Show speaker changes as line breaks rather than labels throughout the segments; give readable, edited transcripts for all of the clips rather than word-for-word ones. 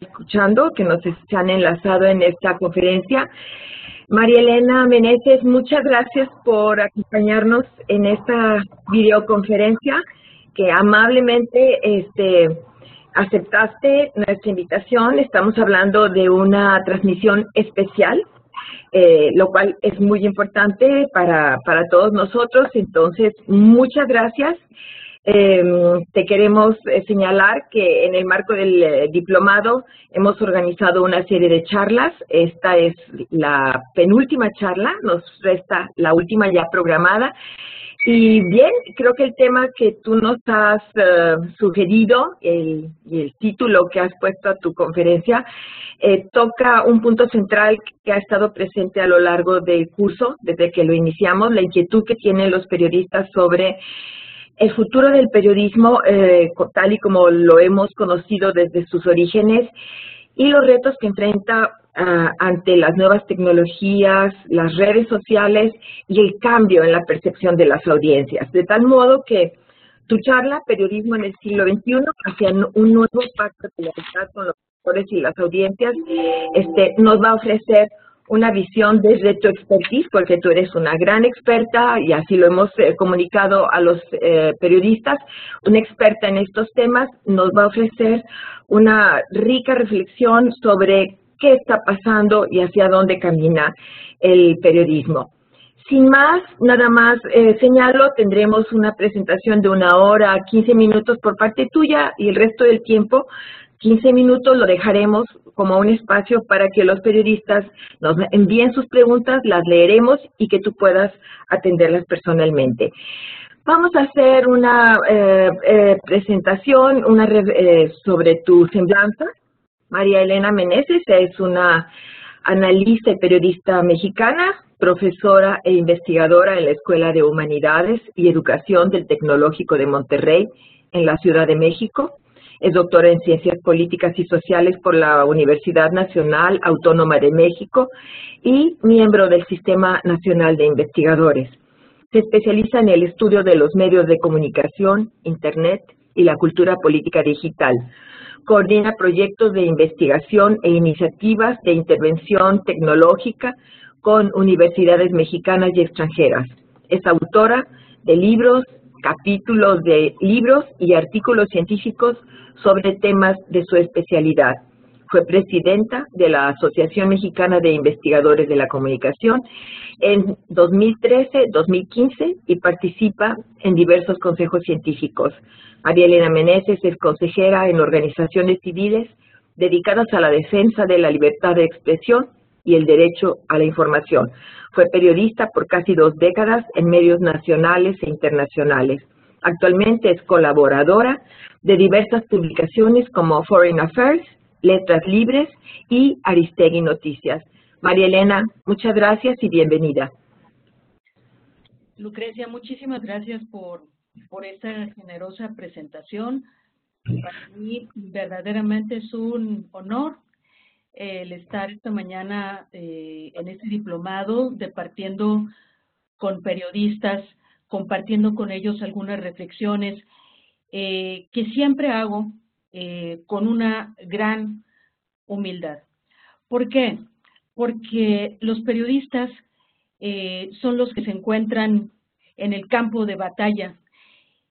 escuchando, que nos han enlazado en esta conferencia. María Elena Meneses, muchas gracias por acompañarnos en esta videoconferencia, que amablemente aceptaste nuestra invitación. Estamos hablando de una transmisión especial, lo cual es muy importante para todos nosotros. Entonces, muchas gracias. Te queremos señalar que en el marco del diplomado hemos organizado una serie de charlas. Esta es la penúltima charla, nos resta la última ya programada. Y bien, creo que el tema que tú nos has sugerido y el título que has puesto a tu conferencia toca un punto central que ha estado presente a lo largo del curso, desde que lo iniciamos, la inquietud que tienen los periodistas sobre el futuro del periodismo, tal y como lo hemos conocido desde sus orígenes, y los retos que enfrenta ante las nuevas tecnologías, las redes sociales y el cambio en la percepción de las audiencias. De tal modo que tu charla, Periodismo en el siglo XXI, hacia un nuevo pacto de lealtad con los lectores y las audiencias, nos va a ofrecer una visión desde tu expertise, porque tú eres una gran experta y así lo hemos comunicado a los periodistas, una experta en estos temas, nos va a ofrecer una rica reflexión sobre qué está pasando y hacia dónde camina el periodismo. Sin más, nada más señalo, tendremos una presentación de 1 hora, 15 minutos por parte tuya y el resto del tiempo, 15 minutos, lo dejaremos como un espacio para que los periodistas nos envíen sus preguntas, las leeremos y que tú puedas atenderlas personalmente. Vamos a hacer una presentación sobre tu semblanza. María Elena Meneses es una analista y periodista mexicana, profesora e investigadora en la Escuela de Humanidades y Educación del Tecnológico de Monterrey, en la Ciudad de México. Es doctora en Ciencias Políticas y Sociales por la Universidad Nacional Autónoma de México y miembro del Sistema Nacional de Investigadores. Se especializa en el estudio de los medios de comunicación, Internet y la cultura política digital. Coordina proyectos de investigación e iniciativas de intervención tecnológica con universidades mexicanas y extranjeras. Es autora de libros, capítulos de libros y artículos científicos sobre temas de su especialidad. Fue presidenta de la Asociación Mexicana de Investigadores de la Comunicación en 2013, 2015 y participa en diversos consejos científicos. María Elena Meneses es consejera en organizaciones civiles dedicadas a la defensa de la libertad de expresión y el derecho a la información. Fue periodista por casi 2 décadas en medios nacionales e internacionales. Actualmente es colaboradora de diversas publicaciones como Foreign Affairs, Letras Libres y Aristegui Noticias. María Elena, muchas gracias y bienvenida.
Lucrecia, muchísimas gracias por esta generosa presentación. Para mí verdaderamente es un honor el estar esta mañana en este diplomado, departiendo con periodistas, compartiendo con ellos algunas reflexiones que siempre hago con una gran humildad. ¿Por qué? Porque los periodistas son los que se encuentran en el campo de batalla.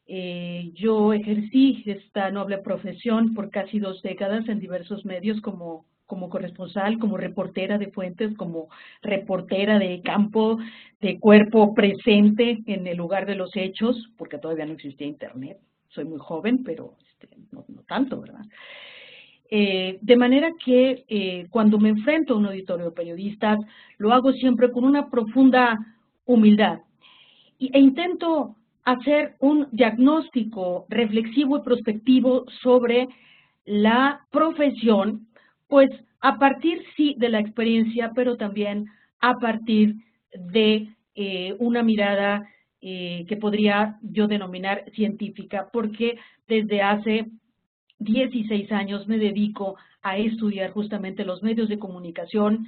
Yo ejercí esta noble profesión por casi 2 décadas en diversos medios como corresponsal, como reportera de fuentes, como reportera de campo, de cuerpo presente en el lugar de los hechos, porque todavía no existía Internet. Soy muy joven, pero no tanto, ¿verdad? De manera que cuando me enfrento a un auditorio de periodistas, lo hago siempre con una profunda humildad e intento hacer un diagnóstico reflexivo y prospectivo sobre la profesión, pues a partir sí de la experiencia, pero también a partir de una mirada que podría yo denominar científica, porque desde hace 16 años me dedico a estudiar justamente los medios de comunicación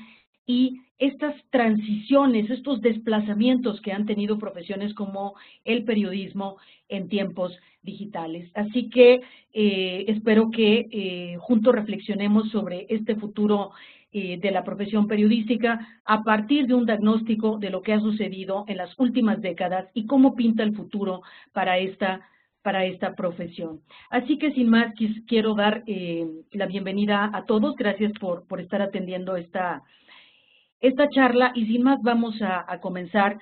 y estas transiciones, estos desplazamientos que han tenido profesiones como el periodismo en tiempos digitales. Así que espero que juntos reflexionemos sobre este futuro de la profesión periodística a partir de un diagnóstico de lo que ha sucedido en las últimas décadas y cómo pinta el futuro para esta profesión. Así que sin más, quiero dar la bienvenida a todos. Gracias por estar atendiendo esta charla, y sin más vamos a comenzar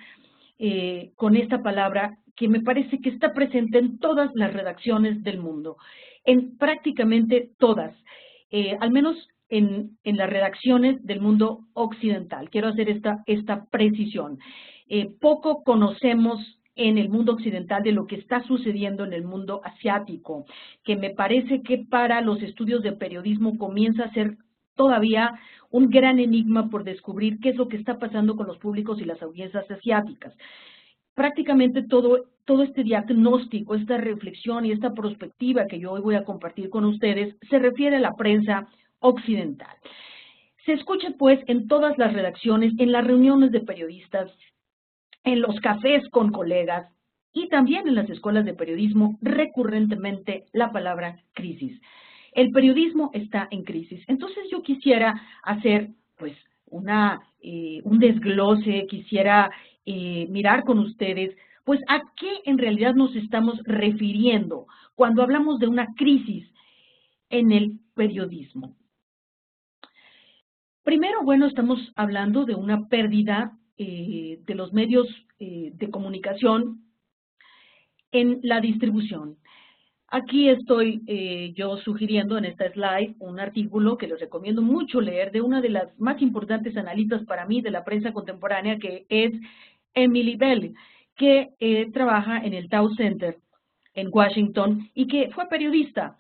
con esta palabra que me parece que está presente en todas las redacciones del mundo, en prácticamente todas, al menos en las redacciones del mundo occidental. Quiero hacer esta precisión. Poco conocemos en el mundo occidental de lo que está sucediendo en el mundo asiático, que me parece que para los estudios de periodismo comienza a ser todavía un gran enigma por descubrir qué es lo que está pasando con los públicos y las audiencias asiáticas. Prácticamente todo este diagnóstico, esta reflexión y esta perspectiva que yo hoy voy a compartir con ustedes se refiere a la prensa occidental. Se escucha pues en todas las redacciones, en las reuniones de periodistas, en los cafés con colegas y también en las escuelas de periodismo recurrentemente la palabra crisis. El periodismo está en crisis. Entonces yo quisiera hacer pues un desglose, quisiera mirar con ustedes pues a qué en realidad nos estamos refiriendo cuando hablamos de una crisis en el periodismo. Primero, bueno, estamos hablando de una pérdida de los medios de comunicación en la distribución. Aquí estoy yo sugiriendo en esta slide un artículo que les recomiendo mucho leer de una de las más importantes analistas para mí de la prensa contemporánea, que es Emily Bell, que trabaja en el Tow Center en Washington y que fue periodista.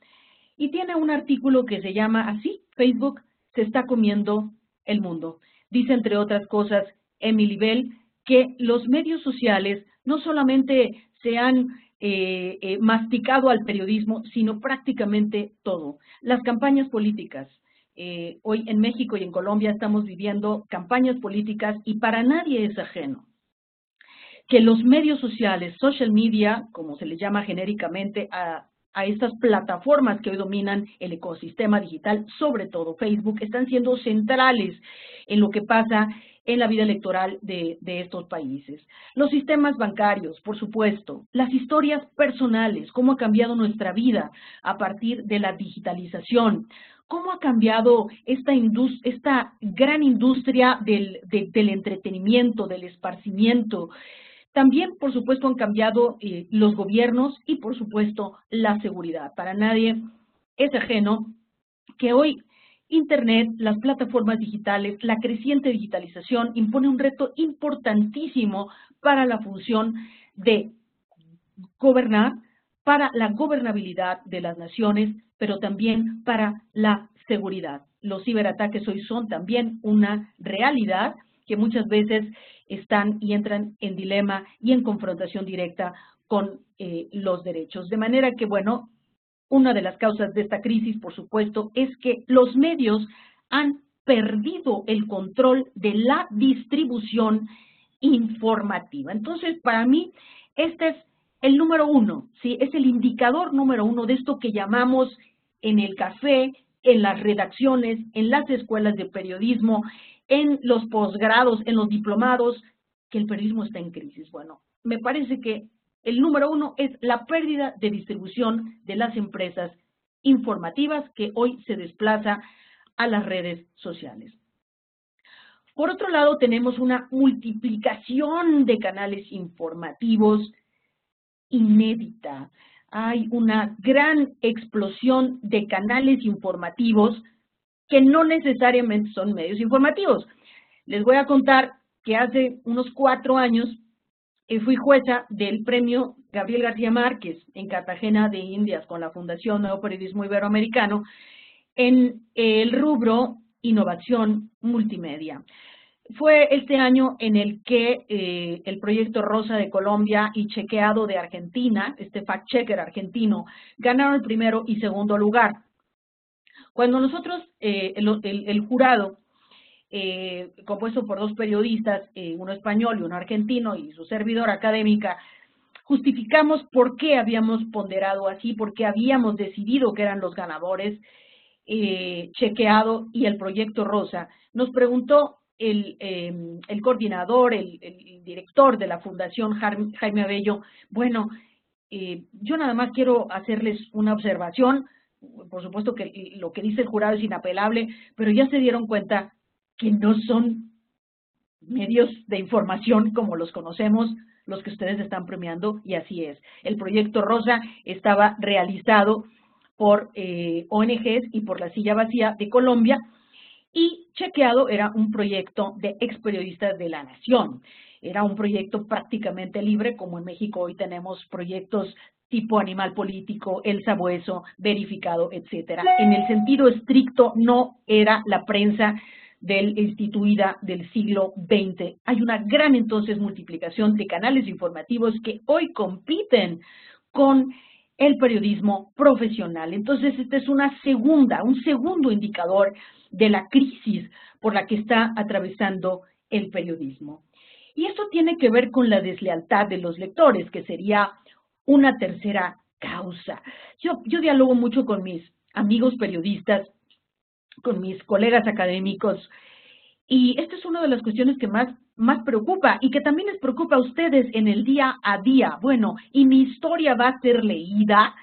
Y tiene un artículo que se llama así: Facebook se está comiendo el mundo. Dice, entre otras cosas, Emily Bell, que los medios sociales no solamente se han masticado al periodismo, sino prácticamente todo. Las campañas políticas. Hoy en México y en Colombia estamos viviendo campañas políticas y para nadie es ajeno que los medios sociales, social media, como se les llama genéricamente a estas plataformas que hoy dominan el ecosistema digital, sobre todo Facebook, están siendo centrales en lo que pasa en la vida electoral de estos países. Los sistemas bancarios, por supuesto, las historias personales, cómo ha cambiado nuestra vida a partir de la digitalización, cómo ha cambiado esta gran industria del entretenimiento, del esparcimiento. También, por supuesto, han cambiado los gobiernos y, por supuesto, la seguridad. Para nadie es ajeno que hoy Internet, las plataformas digitales, la creciente digitalización impone un reto importantísimo para la función de gobernar, para la gobernabilidad de las naciones, pero también para la seguridad. Los ciberataques hoy son también una realidad que muchas veces están y entran en dilema y en confrontación directa con los derechos. De manera que, bueno, una de las causas de esta crisis, por supuesto, es que los medios han perdido el control de la distribución informativa. Entonces, para mí, este es el número uno, ¿sí? Es el indicador número uno de esto que llamamos en el café, en las redacciones, en las escuelas de periodismo, en los posgrados, en los diplomados, que el periodismo está en crisis. Bueno, me parece que el número uno es la pérdida de distribución de las empresas informativas que hoy se desplaza a las redes sociales. Por otro lado, tenemos una multiplicación de canales informativos inédita. Hay una gran explosión de canales informativos que no necesariamente son medios informativos. Les voy a contar que hace unos 4 años fui jueza del premio Gabriel García Márquez en Cartagena de Indias con la Fundación Nuevo Periodismo Iberoamericano en el rubro Innovación Multimedia. Fue este año en el que el proyecto Rosa de Colombia y Chequeado de Argentina, este fact-checker argentino, ganaron el primero y segundo lugar. Cuando nosotros, el jurado, compuesto por 2 periodistas, uno español y uno argentino, y su servidora académica, justificamos por qué habíamos ponderado así, por qué habíamos decidido que eran los ganadores, chequeado, y el proyecto Rosa. Nos preguntó el coordinador, el director de la Fundación, Jaime Abello, bueno, yo nada más quiero hacerles una observación, por supuesto que lo que dice el jurado es inapelable, pero ya se dieron cuenta que no son medios de información como los conocemos, los que ustedes están premiando, y así es. El proyecto Rosa estaba realizado por ONGs y por la Silla Vacía de Colombia, y chequeado era un proyecto de experiodistas de La Nación. Era un proyecto prácticamente libre, como en México hoy tenemos proyectos tipo Animal Político, El Sabueso, Verificado, etcétera. En el sentido estricto no era la prensa instituida del siglo XX. Hay una gran entonces multiplicación de canales informativos que hoy compiten con el periodismo profesional. Entonces, este es un segundo indicador de la crisis por la que está atravesando el periodismo. Y esto tiene que ver con la deslealtad de los lectores, que sería una tercera causa. Yo dialogo mucho con mis amigos periodistas, con mis colegas académicos, y esta es una de las cuestiones que más preocupa y que también les preocupa a ustedes en el día a día. Bueno, ¿y mi historia va a ser leída?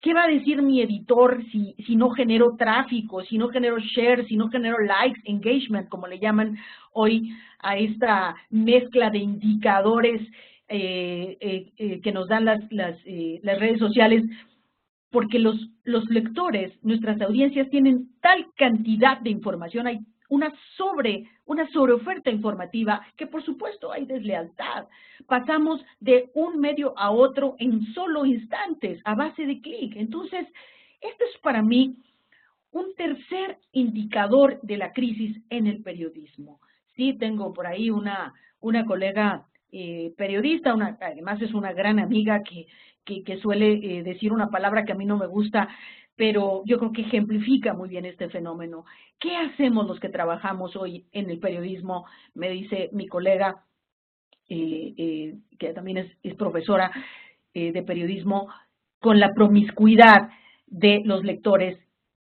¿Qué va a decir mi editor si no genero tráfico, si no genero share, si no genero likes, engagement, como le llaman hoy a esta mezcla de indicadores que nos dan las redes sociales? Porque los lectores, nuestras audiencias, tienen tal cantidad de información, hay una sobreoferta informativa, que por supuesto hay deslealtad. Pasamos de un medio a otro en solo instantes, a base de clic. Entonces, este es para mí un tercer indicador de la crisis en el periodismo. Sí, tengo por ahí una colega periodista, además es una gran amiga que suele decir una palabra que a mí no me gusta, pero yo creo que ejemplifica muy bien este fenómeno. ¿Qué hacemos los que trabajamos hoy en el periodismo? Me dice mi colega, que también es profesora de periodismo, con la promiscuidad de los lectores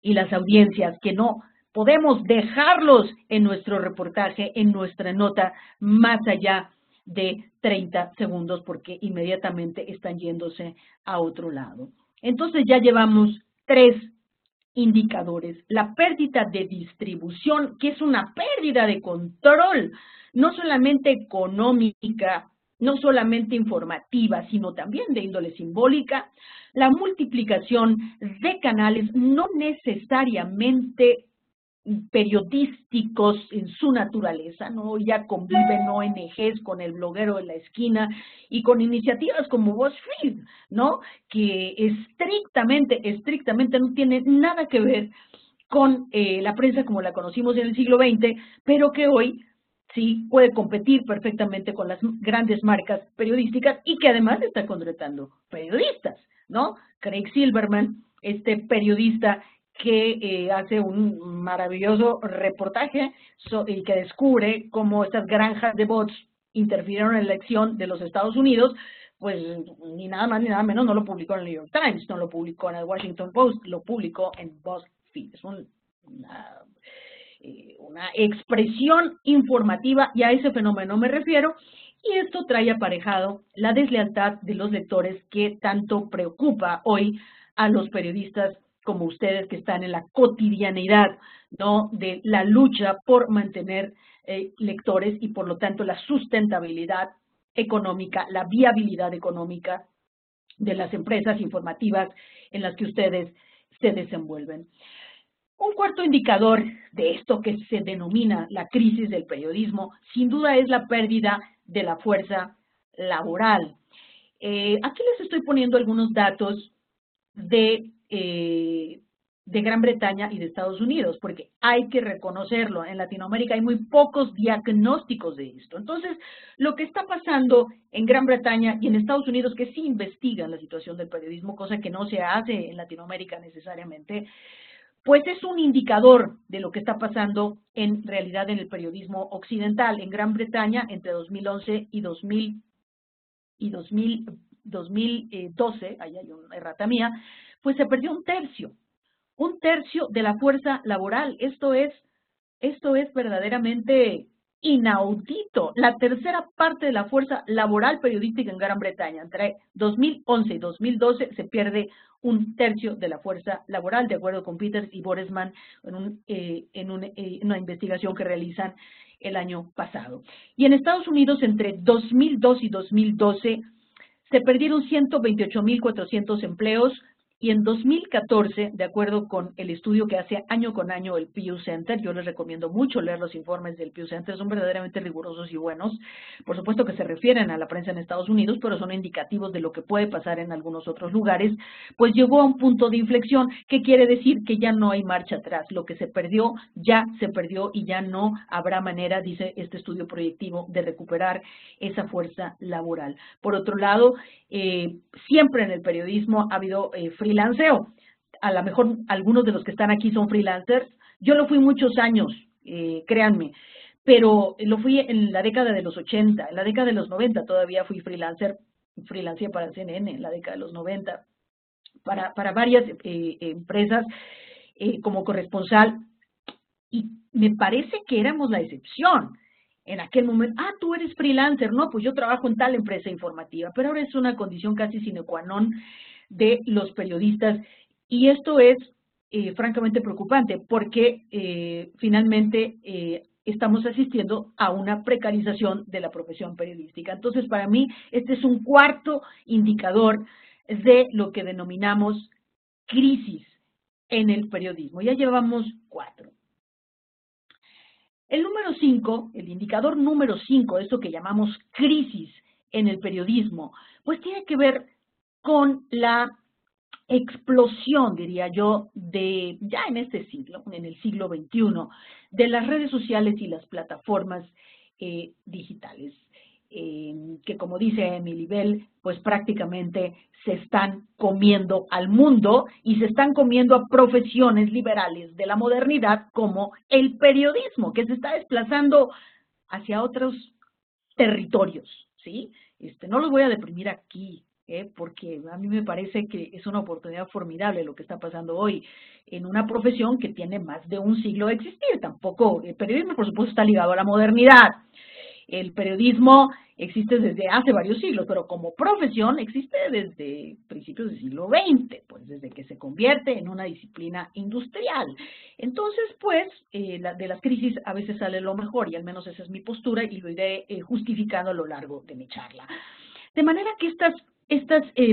y las audiencias, que no podemos dejarlos en nuestro reportaje, en nuestra nota, más allá de 30 segundos, porque inmediatamente están yéndose a otro lado. Entonces ya llevamos 3 indicadores. La pérdida de distribución, que es una pérdida de control, no solamente económica, no solamente informativa, sino también de índole simbólica. La multiplicación de canales no necesariamente periodísticos en su naturaleza, ¿no? Ya conviven ONGs con el bloguero de la esquina y con iniciativas como BuzzFeed, ¿no? Que estrictamente no tiene nada que ver con la prensa como la conocimos en el siglo XX, pero que hoy sí puede competir perfectamente con las grandes marcas periodísticas y que además está contratando periodistas, ¿no? Craig Silverman, este periodista que hace un maravilloso reportaje y que descubre cómo estas granjas de bots interfirieron en la elección de los Estados Unidos, pues ni nada más ni nada menos no lo publicó en el New York Times, no lo publicó en el Washington Post, lo publicó en BuzzFeed. Es una expresión informativa, y a ese fenómeno me refiero, y esto trae aparejado la deslealtad de los lectores que tanto preocupa hoy a los periodistas como ustedes, que están en la cotidianidad, ¿no?, de la lucha por mantener lectores y por lo tanto la sustentabilidad económica, la viabilidad económica de las empresas informativas en las que ustedes se desenvuelven. Un cuarto indicador de esto que se denomina la crisis del periodismo, sin duda, es la pérdida de la fuerza laboral. Aquí les estoy poniendo algunos datos de Gran Bretaña y de Estados Unidos, porque hay que reconocerlo, en Latinoamérica hay muy pocos diagnósticos de esto. Entonces, lo que está pasando en Gran Bretaña y en Estados Unidos, que sí investigan la situación del periodismo, cosa que no se hace en Latinoamérica necesariamente, pues es un indicador de lo que está pasando en realidad en el periodismo occidental. En Gran Bretaña, entre 2011 y 2012, ahí hay una errata mía, pues se perdió un tercio de la fuerza laboral. Esto es verdaderamente inaudito. La tercera parte de la fuerza laboral periodística en Gran Bretaña. Entre 2011 y 2012 se pierde un tercio de la fuerza laboral, de acuerdo con Peters y Boresman en una investigación que realizan el año pasado. Y en Estados Unidos, entre 2002 y 2012, se perdieron 128.400 empleos, y en 2014, de acuerdo con el estudio que hace año con año el Pew Center, yo les recomiendo mucho leer los informes del Pew Center, son verdaderamente rigurosos y buenos, por supuesto que se refieren a la prensa en Estados Unidos, pero son indicativos de lo que puede pasar en algunos otros lugares, pues llegó a un punto de inflexión, que quiere decir que ya no hay marcha atrás, lo que se perdió, ya se perdió y ya no habrá manera, dice este estudio proyectivo, de recuperar esa fuerza laboral. Por otro lado, siempre en el periodismo ha habido freelanceo. A lo mejor algunos de los que están aquí son freelancers. Yo lo fui muchos años, créanme, pero lo fui en la década de los 80, en la década de los 90 todavía fui freelancer para CNN en la década de los 90, para varias empresas como corresponsal, y me parece que éramos la excepción. En aquel momento, tú eres freelancer, no, pues yo trabajo en tal empresa informativa, pero ahora es una condición casi sine qua non de los periodistas, y esto es francamente preocupante, porque finalmente estamos asistiendo a una precarización de la profesión periodística. Entonces, para mí, este es un cuarto indicador de lo que denominamos crisis en el periodismo. Ya llevamos 4. El número 5, el indicador número 5, esto que llamamos crisis en el periodismo, pues tiene que ver con la explosión, diría yo, ya en este siglo, en el siglo XXI, de las redes sociales y las plataformas digitales, que como dice Emily Bell, pues prácticamente se están comiendo al mundo y se están comiendo a profesiones liberales de la modernidad como el periodismo, que se está desplazando hacia otros territorios, ¿sí? No los voy a deprimir aquí, porque a mí me parece que es una oportunidad formidable lo que está pasando hoy en una profesión que tiene más de un siglo de existir. Tampoco, el periodismo por supuesto está ligado a la modernidad. El periodismo existe desde hace varios siglos, pero como profesión existe desde principios del siglo XX, pues desde que se convierte en una disciplina industrial. Entonces, pues, de las crisis a veces sale lo mejor, y al menos esa es mi postura, y lo iré justificando a lo largo de mi charla. De manera que estas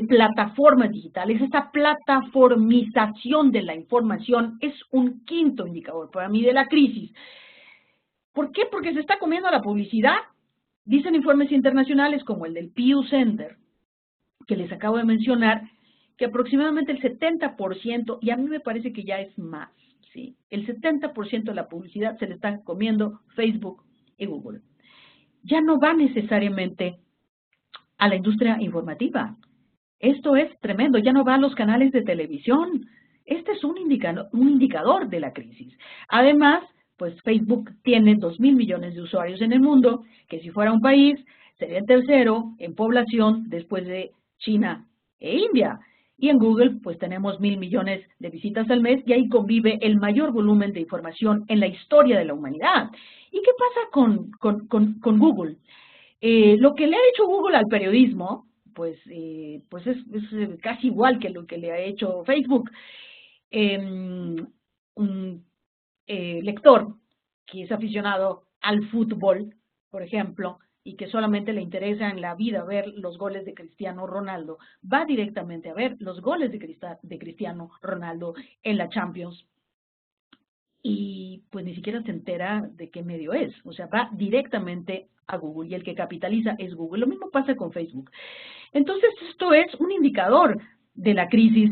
plataformas digitales, esta plataformización de la información es un quinto indicador para mí de la crisis. ¿Por qué? Porque se está comiendo la publicidad. Dicen informes internacionales como el del Pew Center, que les acabo de mencionar, que aproximadamente el 70%, y a mí me parece que ya es más, ¿sí? El 70% de la publicidad se le están comiendo Facebook y Google. Ya no va necesariamente a la industria informativa. Esto es tremendo, ya no va a los canales de televisión. Este es un indicador de la crisis. Además, pues Facebook tiene 2.000 millones de usuarios en el mundo, que si fuera un país sería el tercero en población después de China e India. Y en Google pues tenemos 1.000 millones de visitas al mes, y ahí convive el mayor volumen de información en la historia de la humanidad. ¿Y qué pasa con Google? Lo que le ha hecho Google al periodismo, pues es casi igual que lo que le ha hecho Facebook. Un lector que es aficionado al fútbol, por ejemplo, y que solamente le interesa en la vida ver los goles de Cristiano Ronaldo, va directamente a ver los goles de Cristiano Ronaldo en la Champions, y pues ni siquiera se entera de qué medio es, o sea, va directamente a Google, y el que capitaliza es Google. Lo mismo pasa con Facebook. Entonces, esto es un indicador de la crisis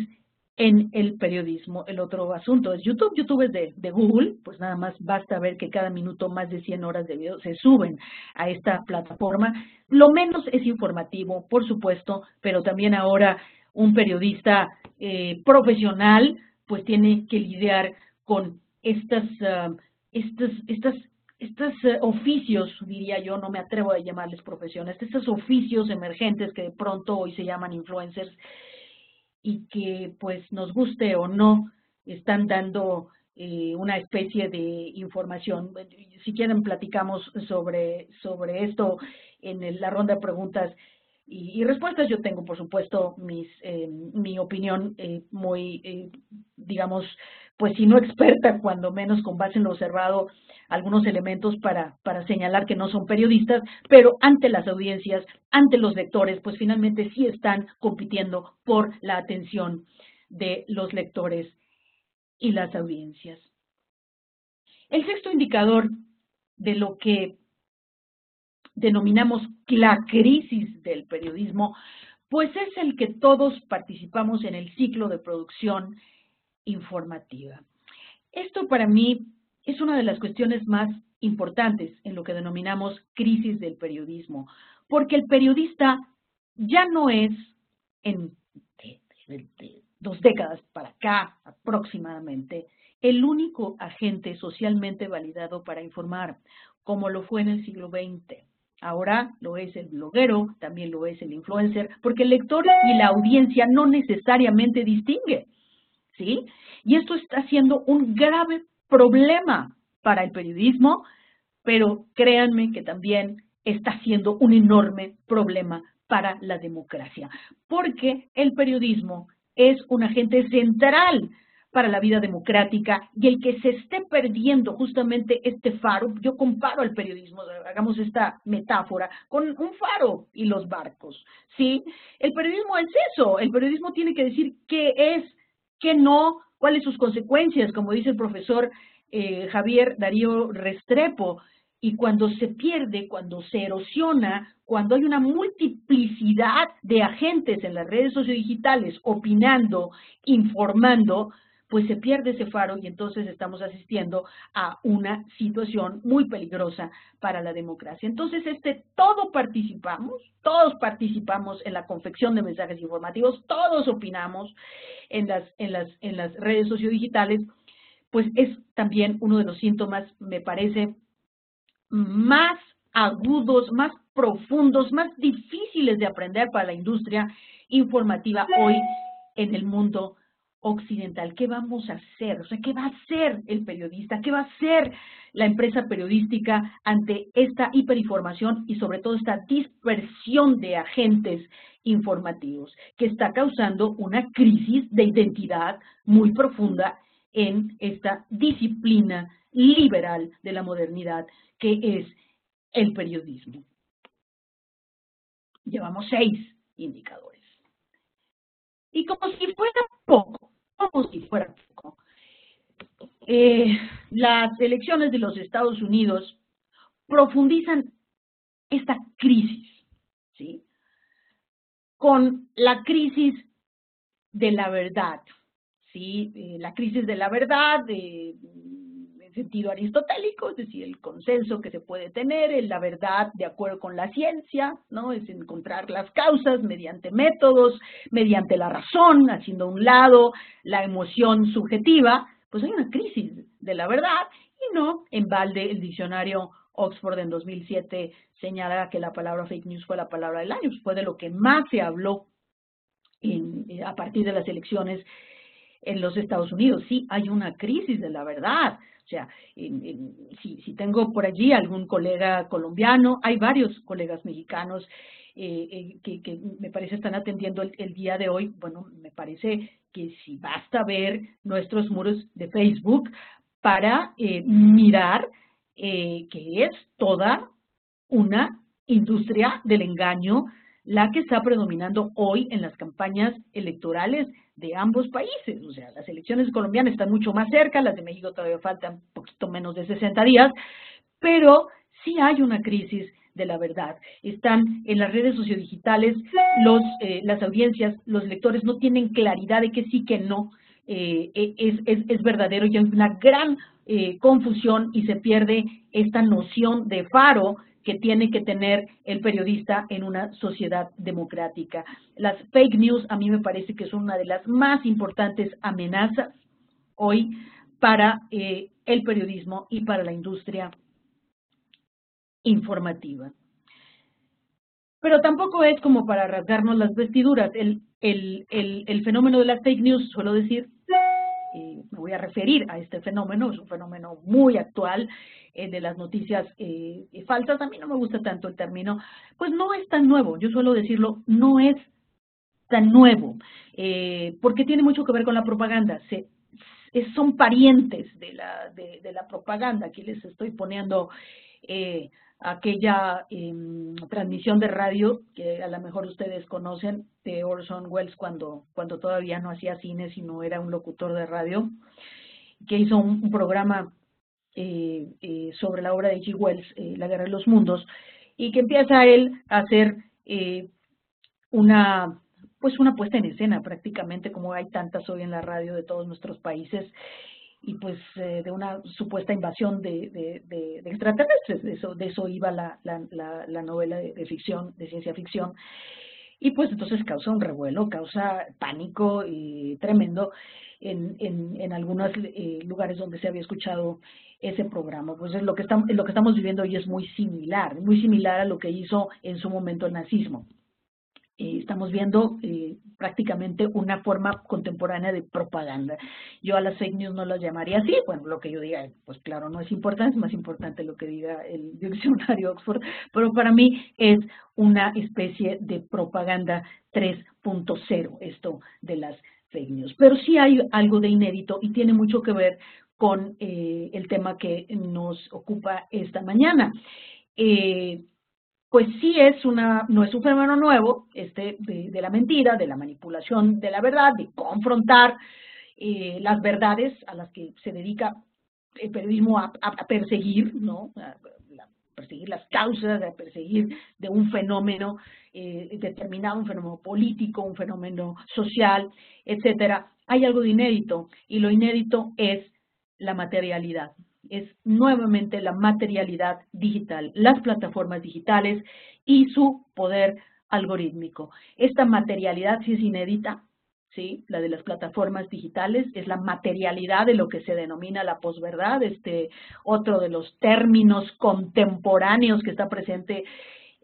en el periodismo. El otro asunto es YouTube. YouTube es de Google, pues nada más basta ver que cada minuto más de 100 horas de video se suben a esta plataforma. Lo menos es informativo, por supuesto, pero también ahora un periodista profesional pues tiene que lidiar con estos oficios, diría yo, no me atrevo a llamarles profesiones, estos oficios emergentes que de pronto hoy se llaman influencers y que, pues, nos guste o no, están dando una especie de información. Si quieren, platicamos sobre esto en la ronda de preguntas y respuestas. Yo tengo, por supuesto, mi opinión muy, digamos, pues si no experta, cuando menos con base en lo observado, algunos elementos para señalar que no son periodistas, pero ante las audiencias, ante los lectores, pues finalmente sí están compitiendo por la atención de los lectores y las audiencias. El sexto indicador de lo que denominamos la crisis del periodismo, pues es el que todos participamos en el ciclo de producción informativa. Esto para mí es una de las cuestiones más importantes en lo que denominamos crisis del periodismo, porque el periodista ya no es en 2 décadas para acá aproximadamente el único agente socialmente validado para informar, como lo fue en el siglo XX. Ahora lo es el bloguero, también lo es el influencer, porque el lector y la audiencia no necesariamente distingue, ¿sí? Y esto está siendo un grave problema para el periodismo, pero créanme que también está siendo un enorme problema para la democracia, porque el periodismo es un agente central para la vida democrática y el que se esté perdiendo justamente este faro, yo comparo al periodismo, hagamos esta metáfora, con un faro y los barcos, ¿sí? El periodismo es eso, el periodismo tiene que decir qué es, qué no, cuáles sus consecuencias, como dice el profesor Javier Darío Restrepo, y cuando se pierde, cuando se erosiona, cuando hay una multiplicidad de agentes en las redes sociodigitales opinando, informando, pues se pierde ese faro y entonces estamos asistiendo a una situación muy peligrosa para la democracia. Entonces, todos participamos en la confección de mensajes informativos, todos opinamos en las redes sociodigitales, pues es también uno de los síntomas, me parece, más agudos, más profundos, más difíciles de aprender para la industria informativa hoy en el mundo occidental. ¿Qué vamos a hacer? O sea, ¿qué va a hacer el periodista? ¿Qué va a hacer la empresa periodística ante esta hiperinformación y sobre todo esta dispersión de agentes informativos que está causando una crisis de identidad muy profunda en esta disciplina liberal de la modernidad que es el periodismo? Llevamos 6 indicadores. Y como si fuera poco, las elecciones de los Estados Unidos profundizan esta crisis, ¿sí? Con la crisis de la verdad, ¿sí? La crisis de la verdad, en sentido aristotélico, es decir, el consenso que se puede tener, en la verdad de acuerdo con la ciencia, ¿no? Es encontrar las causas mediante métodos, mediante la razón, haciendo a un lado la emoción subjetiva. Pues hay una crisis de la verdad y no en balde el diccionario Oxford en 2007 señala que la palabra fake news fue la palabra del año, fue de lo que más se habló a partir de las elecciones en los Estados Unidos. Sí, hay una crisis de la verdad. O sea, si tengo por allí algún colega colombiano, hay varios colegas mexicanos que me parece están atendiendo el día de hoy. Bueno, me parece que si basta ver nuestros muros de Facebook para mirar que es toda una industria del engaño la que está predominando hoy en las campañas electorales de ambos países. O sea, las elecciones colombianas están mucho más cerca, las de México todavía faltan un poquito menos de 60 días, pero sí hay una crisis de la verdad. Están en las redes sociodigitales, las audiencias, los lectores no tienen claridad de que sí, que no es verdadero, y hay una gran confusión y se pierde esta noción de faro que tiene que tener el periodista en una sociedad democrática. Las fake news a mí me parece que son una de las más importantes amenazas hoy para el periodismo y para la industria informativa. Pero tampoco es como para rasgarnos las vestiduras. El fenómeno de las fake news, suelo decir, me voy a referir a este fenómeno, es un fenómeno muy actual, de las noticias falsas. A mí no me gusta tanto el término, pues no es tan nuevo, yo suelo decirlo, no es tan nuevo, porque tiene mucho que ver con la propaganda. Son parientes de la propaganda. Aquí les estoy poniendo aquella transmisión de radio que a lo mejor ustedes conocen, de Orson Welles cuando todavía no hacía cine, sino era un locutor de radio, que hizo un programa sobre la obra de H.G. Wells, La Guerra de los Mundos, y que empieza él a hacer una puesta en escena, prácticamente, como hay tantas hoy en la radio de todos nuestros países, y pues de una supuesta invasión de extraterrestres. De eso iba la novela de ficción, de ciencia ficción, y pues entonces causa un revuelo, causa pánico tremendo en algunos lugares donde se había escuchado ese programa. Pues lo que estamos viviendo hoy es muy similar a lo que hizo en su momento el nazismo. Estamos viendo prácticamente una forma contemporánea de propaganda. Yo a las fake news no las llamaría así. Bueno, lo que yo diga, pues claro, no es importante, es más importante lo que diga el diccionario Oxford, pero para mí es una especie de propaganda 3.0, esto de las fake news. Pero sí hay algo de inédito y tiene mucho que ver con el tema que nos ocupa esta mañana. Pues sí no es un fenómeno nuevo, de la mentira, de la manipulación de la verdad, de confrontar las verdades a las que se dedica el periodismo a perseguir, ¿no? A perseguir las causas, a perseguir de un fenómeno determinado, un fenómeno político, un fenómeno social, etcétera. Hay algo de inédito, y lo inédito es la materialidad. Es nuevamente la materialidad digital, las plataformas digitales y su poder algorítmico. Esta materialidad sí es inédita, ¿sí? La de las plataformas digitales es la materialidad de lo que se denomina la posverdad, otro de los términos contemporáneos que está presente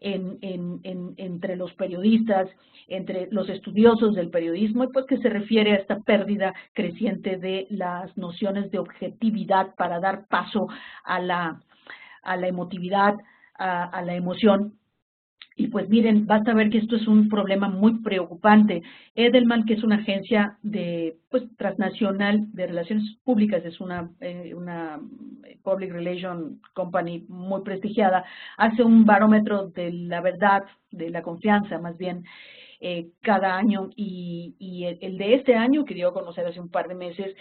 entre los periodistas, entre los estudiosos del periodismo, y pues que se refiere a esta pérdida creciente de las nociones de objetividad para dar paso a la emotividad, a la emoción. Y pues miren, basta ver que esto es un problema muy preocupante. Edelman, que es una agencia transnacional de relaciones públicas, es una public relation company muy prestigiada, hace un barómetro de la verdad, de la confianza más bien, cada año, y el de este año, que dio a conocer hace un par de meses,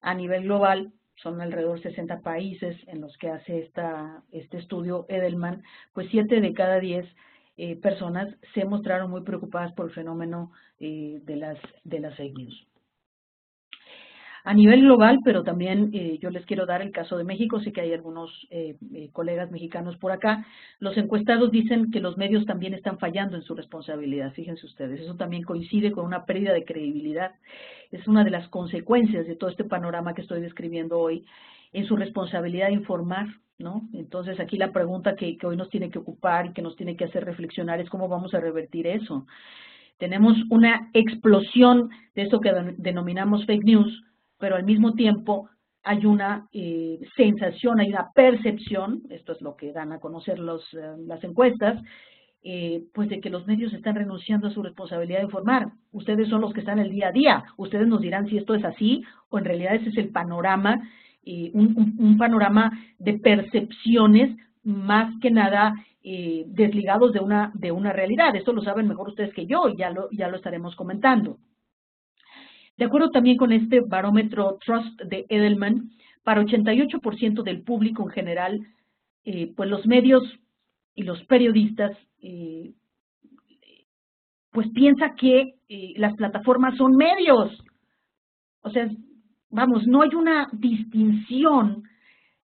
a nivel global, son alrededor de 60 países en los que hace este estudio Edelman, pues 7 de cada 10 personas se mostraron muy preocupadas por el fenómeno de las fake news. A nivel global, pero también yo les quiero dar el caso de México, sé que hay algunos colegas mexicanos por acá. Los encuestados dicen que los medios también están fallando en su responsabilidad, fíjense ustedes, eso también coincide con una pérdida de credibilidad. Es una de las consecuencias de todo este panorama que estoy describiendo hoy, en su responsabilidad de informar, ¿no? Entonces aquí la pregunta que hoy nos tiene que ocupar y que nos tiene que hacer reflexionar es cómo vamos a revertir eso. Tenemos una explosión de eso que denominamos fake news, pero al mismo tiempo hay una sensación, hay una percepción, esto es lo que dan a conocer las encuestas, pues de que los medios están renunciando a su responsabilidad de informar. Ustedes son los que están el día a día, ustedes nos dirán si esto es así o en realidad ese es el panorama, un panorama de percepciones más que nada desligados de una realidad. Esto lo saben mejor ustedes que yo, y ya lo estaremos comentando. De acuerdo también con este barómetro Trust de Edelman, para 88% del público en general, pues los medios y los periodistas pues piensa que las plataformas son medios. O sea, vamos, no hay una distinción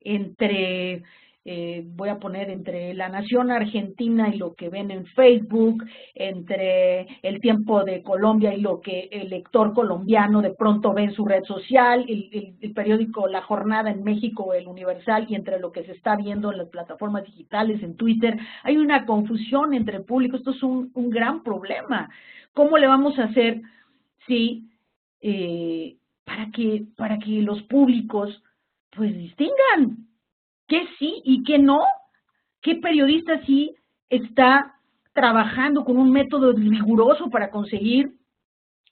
entre voy a poner entre La Nación Argentina y lo que ven en Facebook, entre El Tiempo de Colombia y lo que el lector colombiano de pronto ve en su red social, el periódico La Jornada en México, El Universal, y entre lo que se está viendo en las plataformas digitales, en Twitter, hay una confusión entre el público. Esto es un gran problema. ¿Cómo le vamos a hacer para que los públicos pues distingan qué sí y qué no? ¿Qué periodista sí está trabajando con un método riguroso para conseguir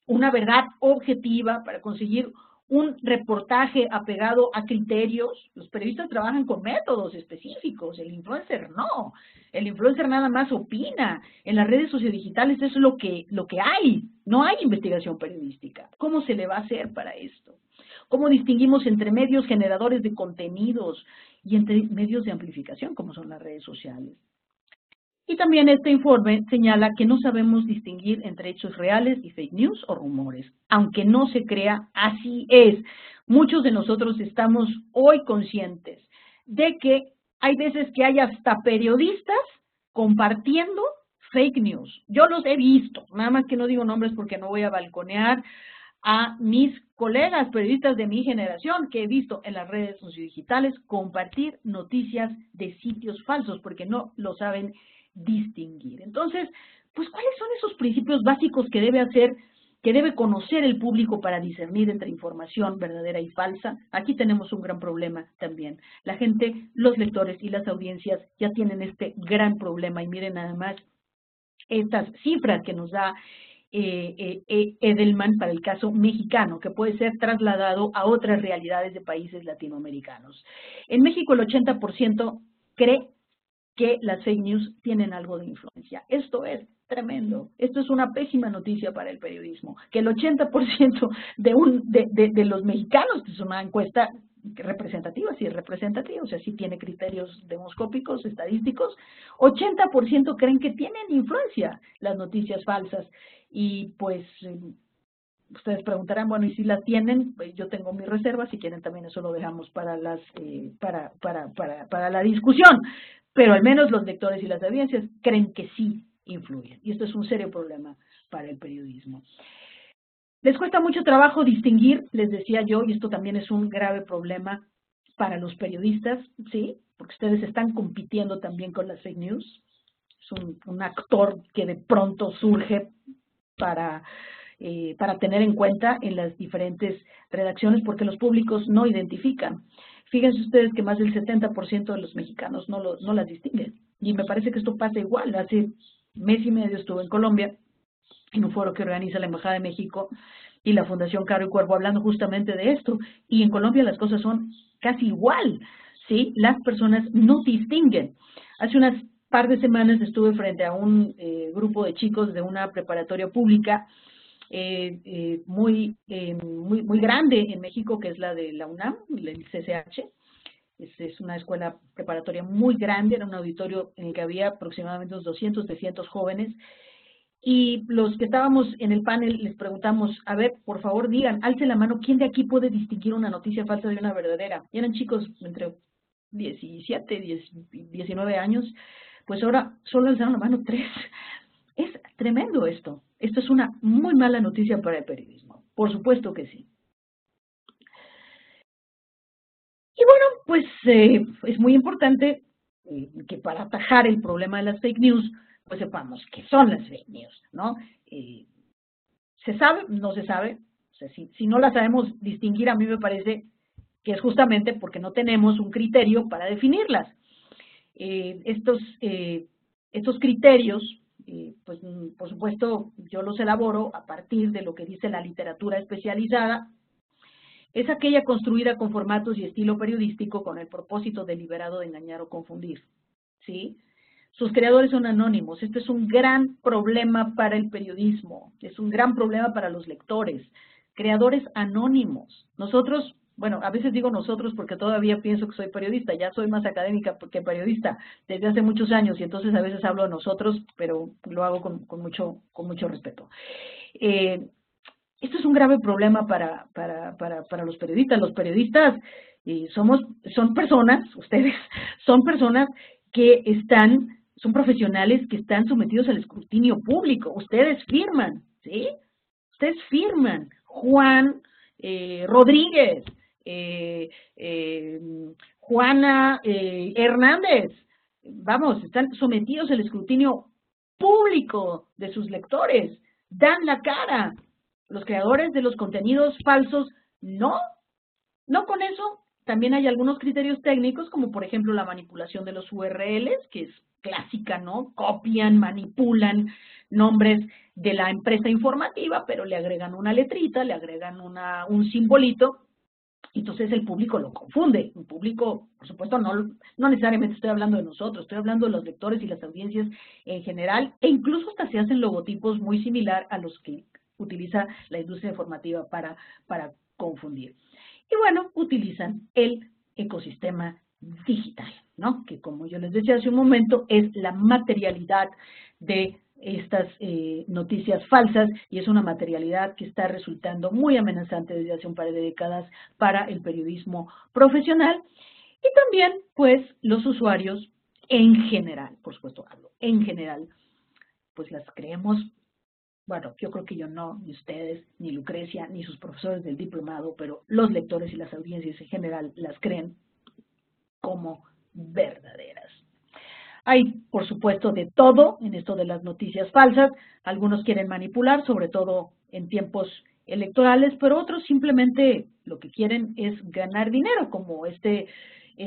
una verdad objetiva, para conseguir un reportaje apegado a criterios? Los periodistas trabajan con métodos específicos, el influencer no. El influencer nada más opina. En las redes sociodigitales eso es lo que hay. No hay investigación periodística. ¿Cómo se le va a hacer para esto? ¿Cómo distinguimos entre medios generadores de contenidos y entre medios de amplificación, como son las redes sociales? Y también este informe señala que no sabemos distinguir entre hechos reales y fake news o rumores. Aunque no se crea, así es. Muchos de nosotros estamos hoy conscientes de que hay veces que hay hasta periodistas compartiendo fake news. Yo los he visto, nada más que no digo nombres porque no voy a balconear a mis colegas periodistas de mi generación que he visto en las redes sociodigitales compartir noticias de sitios falsos porque no lo saben distinguir. Entonces, pues, ¿cuáles son esos principios básicos que debe conocer el público para discernir entre información verdadera y falsa? Aquí tenemos un gran problema también. La gente, los lectores y las audiencias ya tienen este gran problema y miren nada más estas cifras que nos da Edelman para el caso mexicano, que puede ser trasladado a otras realidades de países latinoamericanos. En México el 80% cree que las fake news tienen algo de influencia. Esto es tremendo. Esto es una pésima noticia para el periodismo. Que el 80% de los mexicanos, que es una encuesta representativa, sí es representativa, o sea, sí tiene criterios demoscópicos, estadísticos, 80% creen que tienen influencia las noticias falsas. Y pues ustedes preguntarán, bueno, ¿y si las tienen? Pues yo tengo mis reservas, si quieren también eso lo dejamos para para la discusión. Pero al menos los lectores y las audiencias creen que sí influyen. Y esto es un serio problema para el periodismo. Les cuesta mucho trabajo distinguir, les decía yo, y esto también es un grave problema para los periodistas, ¿sí? Porque ustedes están compitiendo también con las fake news. Es un actor que de pronto surge para tener en cuenta en las diferentes redacciones porque los públicos no identifican. Fíjense ustedes que más del 70% de los mexicanos no las distinguen. Y me parece que esto pasa igual. Hace mes y medio estuve en Colombia, en un foro que organiza la Embajada de México y la Fundación Caro y Cuervo, hablando justamente de esto. Y en Colombia las cosas son casi igual, ¿sí? Las personas no distinguen. Hace unas par de semanas estuve frente a un grupo de chicos de una preparatoria pública muy grande en México, que es la de la UNAM, el CCH. Es una escuela preparatoria muy grande, era un auditorio en el que había aproximadamente unos 200, 300 jóvenes. Y los que estábamos en el panel les preguntamos, a ver, por favor digan, alce la mano, ¿quién de aquí puede distinguir una noticia falsa de una verdadera? Y eran chicos entre 17, 19 años, pues ahora solo alzaron la mano 3. Es tremendo esto. Esto es una muy mala noticia para el periodismo. Por supuesto que sí. Y bueno, pues es muy importante que para atajar el problema de las fake news, pues sepamos qué son las fake news, ¿no? ¿Se sabe? No se sabe. O sea, si no las sabemos distinguir, a mí me parece que es justamente porque no tenemos un criterio para definirlas. Estos criterios, pues por supuesto, yo los elaboro a partir de lo que dice la literatura especializada. Es aquella construida con formatos y estilo periodístico con el propósito deliberado de engañar o confundir, ¿sí? Sus creadores son anónimos. Este es un gran problema para el periodismo, es un gran problema para los lectores. Creadores anónimos. Nosotros, bueno, a veces digo nosotros porque todavía pienso que soy periodista, ya soy más académica que periodista desde hace muchos años y entonces a veces hablo de nosotros, pero lo hago con mucho respeto. Esto es un grave problema para los periodistas. Los periodistas son personas, ustedes, son personas que son profesionales que están sometidos al escrutinio público. Ustedes firman, ¿sí? Ustedes firman. Juan Rodríguez, Juana Hernández, vamos, están sometidos al escrutinio público de sus lectores, dan la cara. Los creadores de los contenidos falsos, no con eso. También hay algunos criterios técnicos, como por ejemplo la manipulación de los URLs, que es clásica, ¿no? Copian, manipulan nombres de la empresa informativa, pero le agregan una letrita, le agregan un simbolito, y entonces el público lo confunde. El público, por supuesto, no necesariamente estoy hablando de nosotros, estoy hablando de los lectores y las audiencias en general, e incluso hasta se hacen logotipos muy similar a los que utiliza la industria informativa para confundir. Y bueno, utilizan el ecosistema digital, ¿no? Que como yo les decía hace un momento, es la materialidad de estas noticias falsas, y es una materialidad que está resultando muy amenazante desde hace un par de décadas para el periodismo profesional, y también, pues, los usuarios en general, por supuesto, hablo en general, pues las creemos. Bueno, yo creo que yo no, ni ustedes, ni Lucrecia, ni sus profesores del diplomado, pero los lectores y las audiencias en general las creen como verdaderas. Hay, por supuesto, de todo en esto de las noticias falsas. Algunos quieren manipular, sobre todo en tiempos electorales, pero otros simplemente lo que quieren es ganar dinero, como este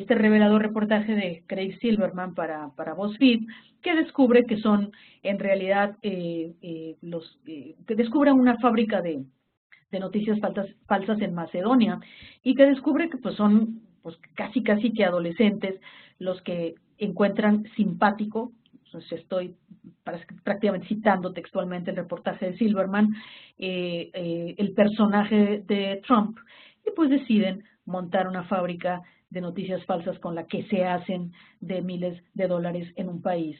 revelador reportaje de Craig Silverman para BuzzFeed, que descubre que son en realidad que descubre una fábrica de noticias falsas en Macedonia, y que descubre que pues son pues casi que adolescentes los que encuentran simpático, entonces estoy prácticamente citando textualmente el reportaje de Silverman, el personaje de Trump, y pues deciden montar una fábrica de noticias falsas con la que se hacen de miles de dólares en un país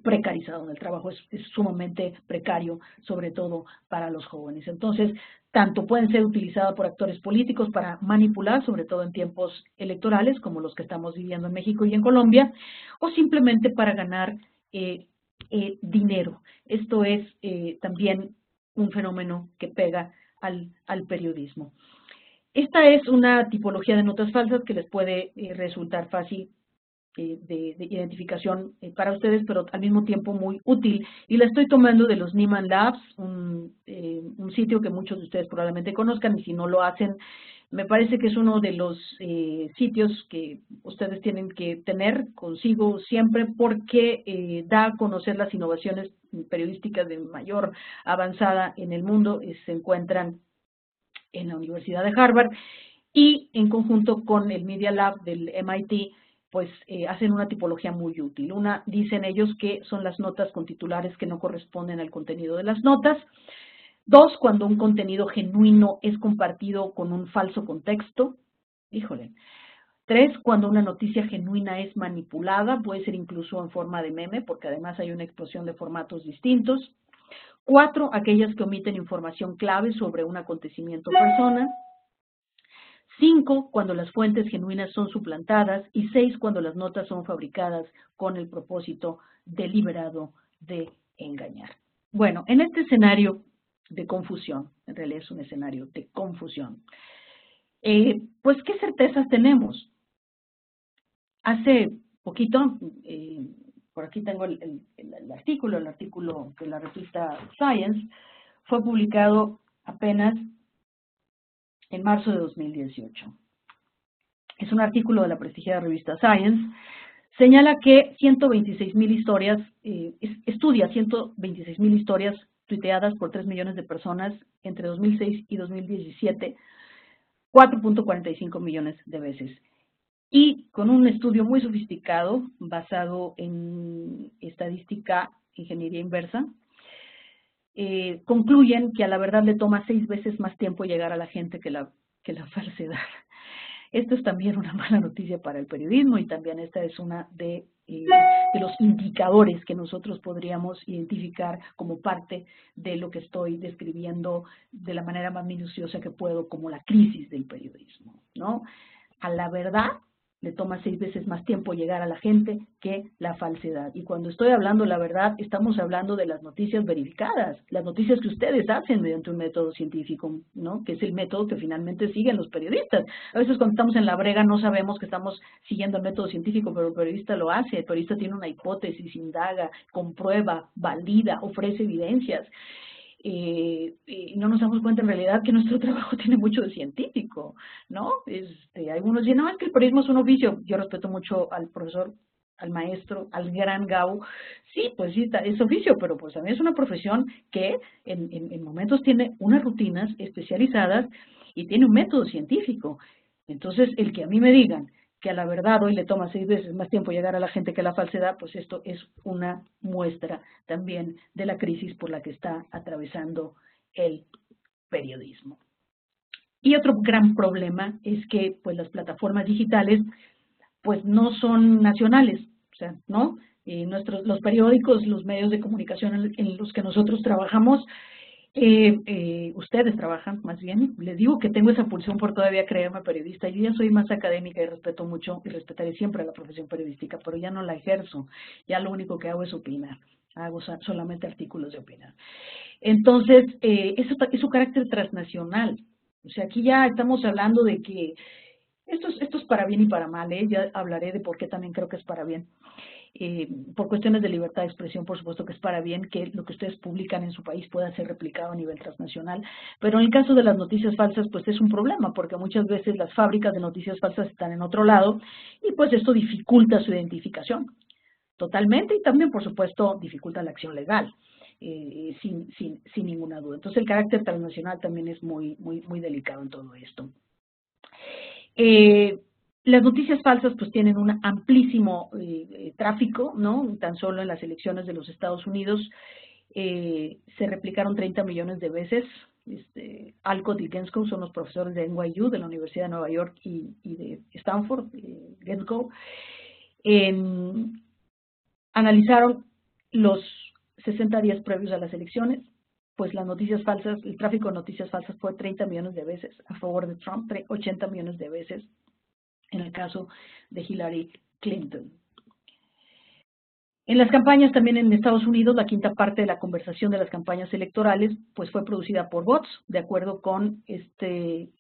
precarizado, donde el trabajo es sumamente precario, sobre todo para los jóvenes. Entonces, tanto pueden ser utilizadas por actores políticos para manipular, sobre todo en tiempos electorales, como los que estamos viviendo en México y en Colombia, o simplemente para ganar dinero. Esto es también un fenómeno que pega al periodismo. Esta es una tipología de notas falsas que les puede resultar fácil de identificación para ustedes, pero al mismo tiempo muy útil, y la estoy tomando de los Nieman Labs, un sitio que muchos de ustedes probablemente conozcan, y si no lo hacen, me parece que es uno de los sitios que ustedes tienen que tener consigo siempre, porque da a conocer las innovaciones periodísticas de mayor avanzada en el mundo. Se encuentran en la Universidad de Harvard, y en conjunto con el Media Lab del MIT, pues hacen una tipología muy útil. Una, dicen ellos, que son las notas con titulares que no corresponden al contenido de las notas. 2, cuando un contenido genuino es compartido con un falso contexto. Híjole. 3, cuando una noticia genuina es manipulada, puede ser incluso en forma de meme, porque además hay una explosión de formatos distintos. 4, aquellas que omiten información clave sobre un acontecimiento o persona. 5, cuando las fuentes genuinas son suplantadas, y 6, cuando las notas son fabricadas con el propósito deliberado de engañar. Bueno, en este escenario de confusión, en realidad es un escenario de confusión, pues, ¿qué certezas tenemos? Hace poquito, por aquí tengo el artículo de la revista Science, fue publicado apenas en marzo de 2018. Es un artículo de la prestigiada revista Science. Señala que 126,000 historias, estudia 126,000 historias tuiteadas por 3 millones de personas entre 2006 y 2017, 4.45 millones de veces. Y con un estudio muy sofisticado, basado en estadística, ingeniería inversa, concluyen que a la verdad le toma 6 veces más tiempo llegar a la gente que la falsedad. Esto es también una mala noticia para el periodismo, y también esta es una de los indicadores que nosotros podríamos identificar como parte de lo que estoy describiendo de la manera más minuciosa que puedo como la crisis del periodismo, ¿no? a la verdad le toma 6 veces más tiempo llegar a la gente que la falsedad. Y cuando estoy hablando de la verdad, estamos hablando de las noticias verificadas, las noticias que ustedes hacen mediante un método científico, ¿no? Que es el método que finalmente siguen los periodistas. A veces cuando estamos en la brega no sabemos que estamos siguiendo el método científico, pero el periodista lo hace. El periodista tiene una hipótesis, indaga, comprueba, valida, ofrece evidencias. No nos damos cuenta en realidad que nuestro trabajo tiene mucho de científico, ¿no? Algunos dicen, no, es que el periodismo es un oficio. Yo respeto mucho al profesor, al maestro, al gran Gabo. Sí, pues sí, es oficio, pero pues también es una profesión que en momentos tiene unas rutinas especializadas y tiene un método científico. Entonces, el que a mí me digan que a la verdad hoy le toma 6 veces más tiempo llegar a la gente que a la falsedad, pues esto es una muestra también de la crisis por la que está atravesando el periodismo. Y otro gran problema es que pues las plataformas digitales pues no son nacionales, o sea, ¿no? Los periódicos, los medios de comunicación en los que nosotros trabajamos, ustedes trabajan más bien, les digo que tengo esa pulsión por todavía creerme periodista. Yo ya soy más académica y respeto mucho y respetaré siempre la profesión periodística, pero ya no la ejerzo, ya lo único que hago es opinar, hago solamente artículos de opinar. Entonces, eso es su carácter transnacional, o sea, aquí ya estamos hablando de que esto es para bien y para mal, ya hablaré de por qué también creo que es para bien. Por cuestiones de libertad de expresión, por supuesto que es para bien que lo que ustedes publican en su país pueda ser replicado a nivel transnacional, pero en el caso de las noticias falsas, pues es un problema, porque muchas veces las fábricas de noticias falsas están en otro lado, y pues esto dificulta su identificación totalmente, y también, por supuesto, dificulta la acción legal, sin ninguna duda. Entonces, el carácter transnacional también es muy delicado en todo esto. Las noticias falsas pues tienen un amplísimo tráfico, ¿no? Tan solo en las elecciones de los Estados Unidos se replicaron 30 millones de veces. Alcott y Gensko son los profesores de NYU, de la Universidad de Nueva York y de Stanford, Gensko. Analizaron los 60 días previos a las elecciones, pues las noticias falsas, el tráfico de noticias falsas fue 30 millones de veces a favor de Trump, 80 millones de veces en el caso de Hillary Clinton. En las campañas también en Estados Unidos, la quinta parte de la conversación de las campañas electorales pues fue producida por bots, de acuerdo con este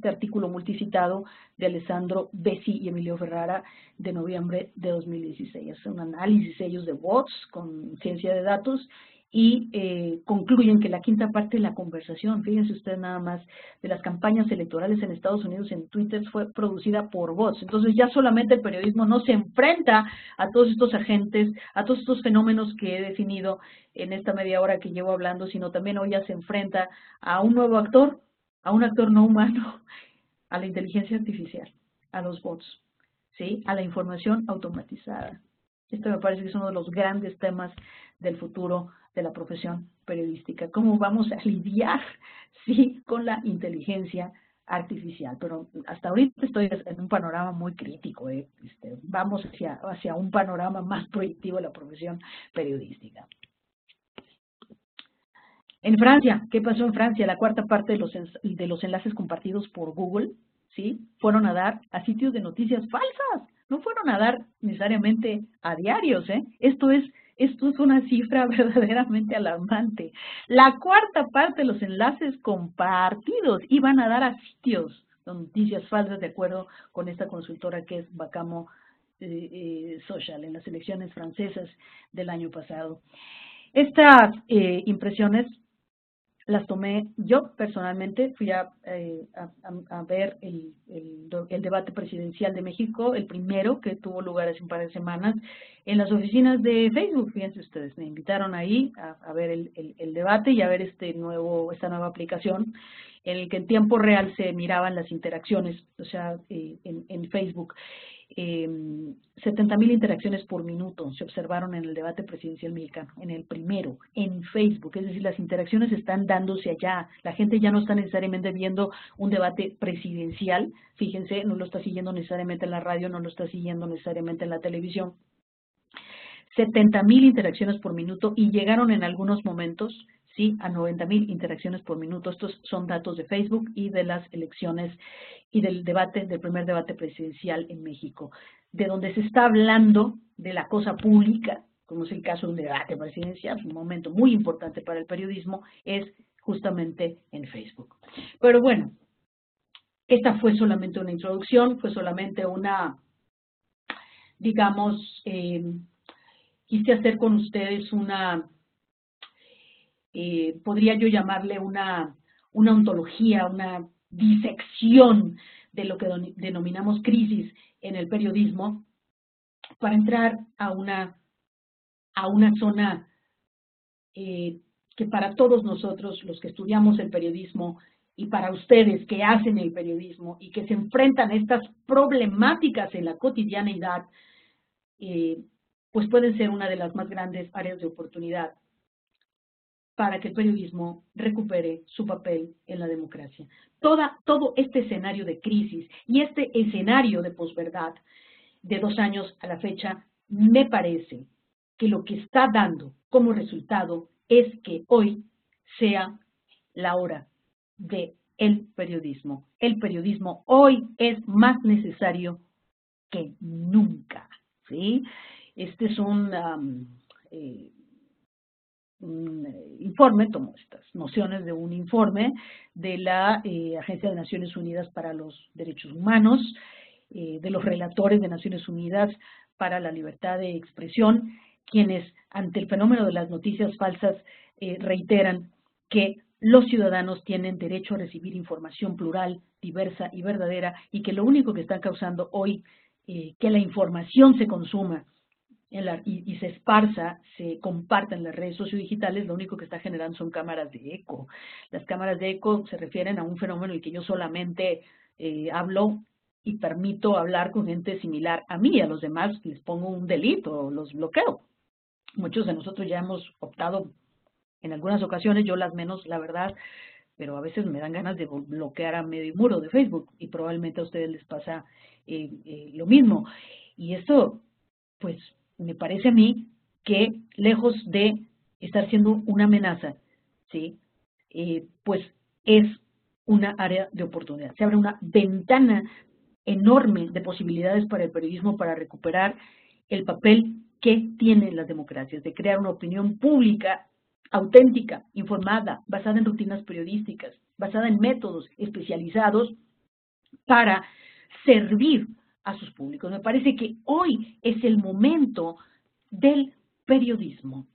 artículo multicitado de Alessandro Bessi y Emilio Ferrara de noviembre de 2016. Es un análisis ellos de bots con ciencia de datos y concluyen que la quinta parte de la conversación, fíjense ustedes nada más, de las campañas electorales en Estados Unidos en Twitter fue producida por bots. Entonces ya solamente el periodismo no se enfrenta a todos estos agentes, a todos estos fenómenos que he definido en esta media hora que llevo hablando, sino también hoy ya se enfrenta a un nuevo actor, a un actor no humano, a la inteligencia artificial, a los bots, ¿sí? A la información automatizada. Esto me parece que es uno de los grandes temas del futuro de la profesión periodística. ¿Cómo vamos a lidiar, sí, con la inteligencia artificial? Pero hasta ahorita estoy en un panorama muy crítico. Vamos hacia un panorama más proyectivo de la profesión periodística. En Francia, ¿qué pasó en Francia? La cuarta parte de los enlaces compartidos por Google, ¿sí? Fueron a dar a sitios de noticias falsas. No fueron a dar necesariamente a diarios, Esto es una cifra verdaderamente alarmante. La cuarta parte de los enlaces compartidos iban a dar a sitios de noticias falsas, de acuerdo con esta consultora que es Bacamo Social, en las elecciones francesas del año pasado. Estas impresiones las tomé yo personalmente, fui a ver el debate presidencial de México, el primero que tuvo lugar hace un par de semanas, en las oficinas de Facebook. Fíjense ustedes, me invitaron ahí a ver el debate y a ver esta nueva aplicación en el que en tiempo real se miraban las interacciones, o sea, en Facebook. 70,000 interacciones por minuto se observaron en el debate presidencial mexicano, en el primero, en Facebook, es decir, las interacciones están dándose allá, la gente ya no está necesariamente viendo un debate presidencial, fíjense, no lo está siguiendo necesariamente en la radio, no lo está siguiendo necesariamente en la televisión. 70,000 interacciones por minuto y llegaron en algunos momentos, ¿sí? A 90,000 interacciones por minuto. Estos son datos de Facebook y de las elecciones y del debate, del primer debate presidencial en México, de donde se está hablando de la cosa pública, como es el caso de un debate presidencial, un momento muy importante para el periodismo, es justamente en Facebook. Pero bueno, esta fue solamente una introducción, fue solamente una, digamos, quise hacer con ustedes una, podría yo llamarle una ontología, una disección de lo que denominamos crisis en el periodismo, para entrar a una zona que para todos nosotros, los que estudiamos el periodismo, y para ustedes que hacen el periodismo y que se enfrentan a estas problemáticas en la cotidianeidad, pues pueden ser una de las más grandes áreas de oportunidad para que el periodismo recupere su papel en la democracia. Todo este escenario de crisis y este escenario de posverdad de 2 años a la fecha, me parece que lo que está dando como resultado es que hoy sea la hora del periodismo. El periodismo hoy es más necesario que nunca, ¿sí? Este es un informe, tomo estas nociones de un informe de la Agencia de Naciones Unidas para los Derechos Humanos, de los relatores de Naciones Unidas para la Libertad de Expresión, quienes ante el fenómeno de las noticias falsas reiteran que los ciudadanos tienen derecho a recibir información plural, diversa y verdadera, y que lo único que están causando hoy que la información se consuma y se esparza, se comparta en las redes sociodigitales, lo único que está generando son cámaras de eco. Las cámaras de eco se refieren a un fenómeno en el que yo solamente hablo y permito hablar con gente similar a mí, a los demás les pongo un delito, los bloqueo. Muchos de nosotros ya hemos optado en algunas ocasiones, yo las menos, la verdad, pero a veces me dan ganas de bloquear a medio muro de Facebook y probablemente a ustedes les pasa lo mismo. Y esto, pues, me parece a mí que lejos de estar siendo una amenaza, ¿sí? Pues es una área de oportunidad. Se abre una ventana enorme de posibilidades para el periodismo para recuperar el papel que tienen las democracias, de crear una opinión pública auténtica, informada, basada en rutinas periodísticas, basada en métodos especializados para servir a sus públicos. Me parece que hoy es el momento del periodismo.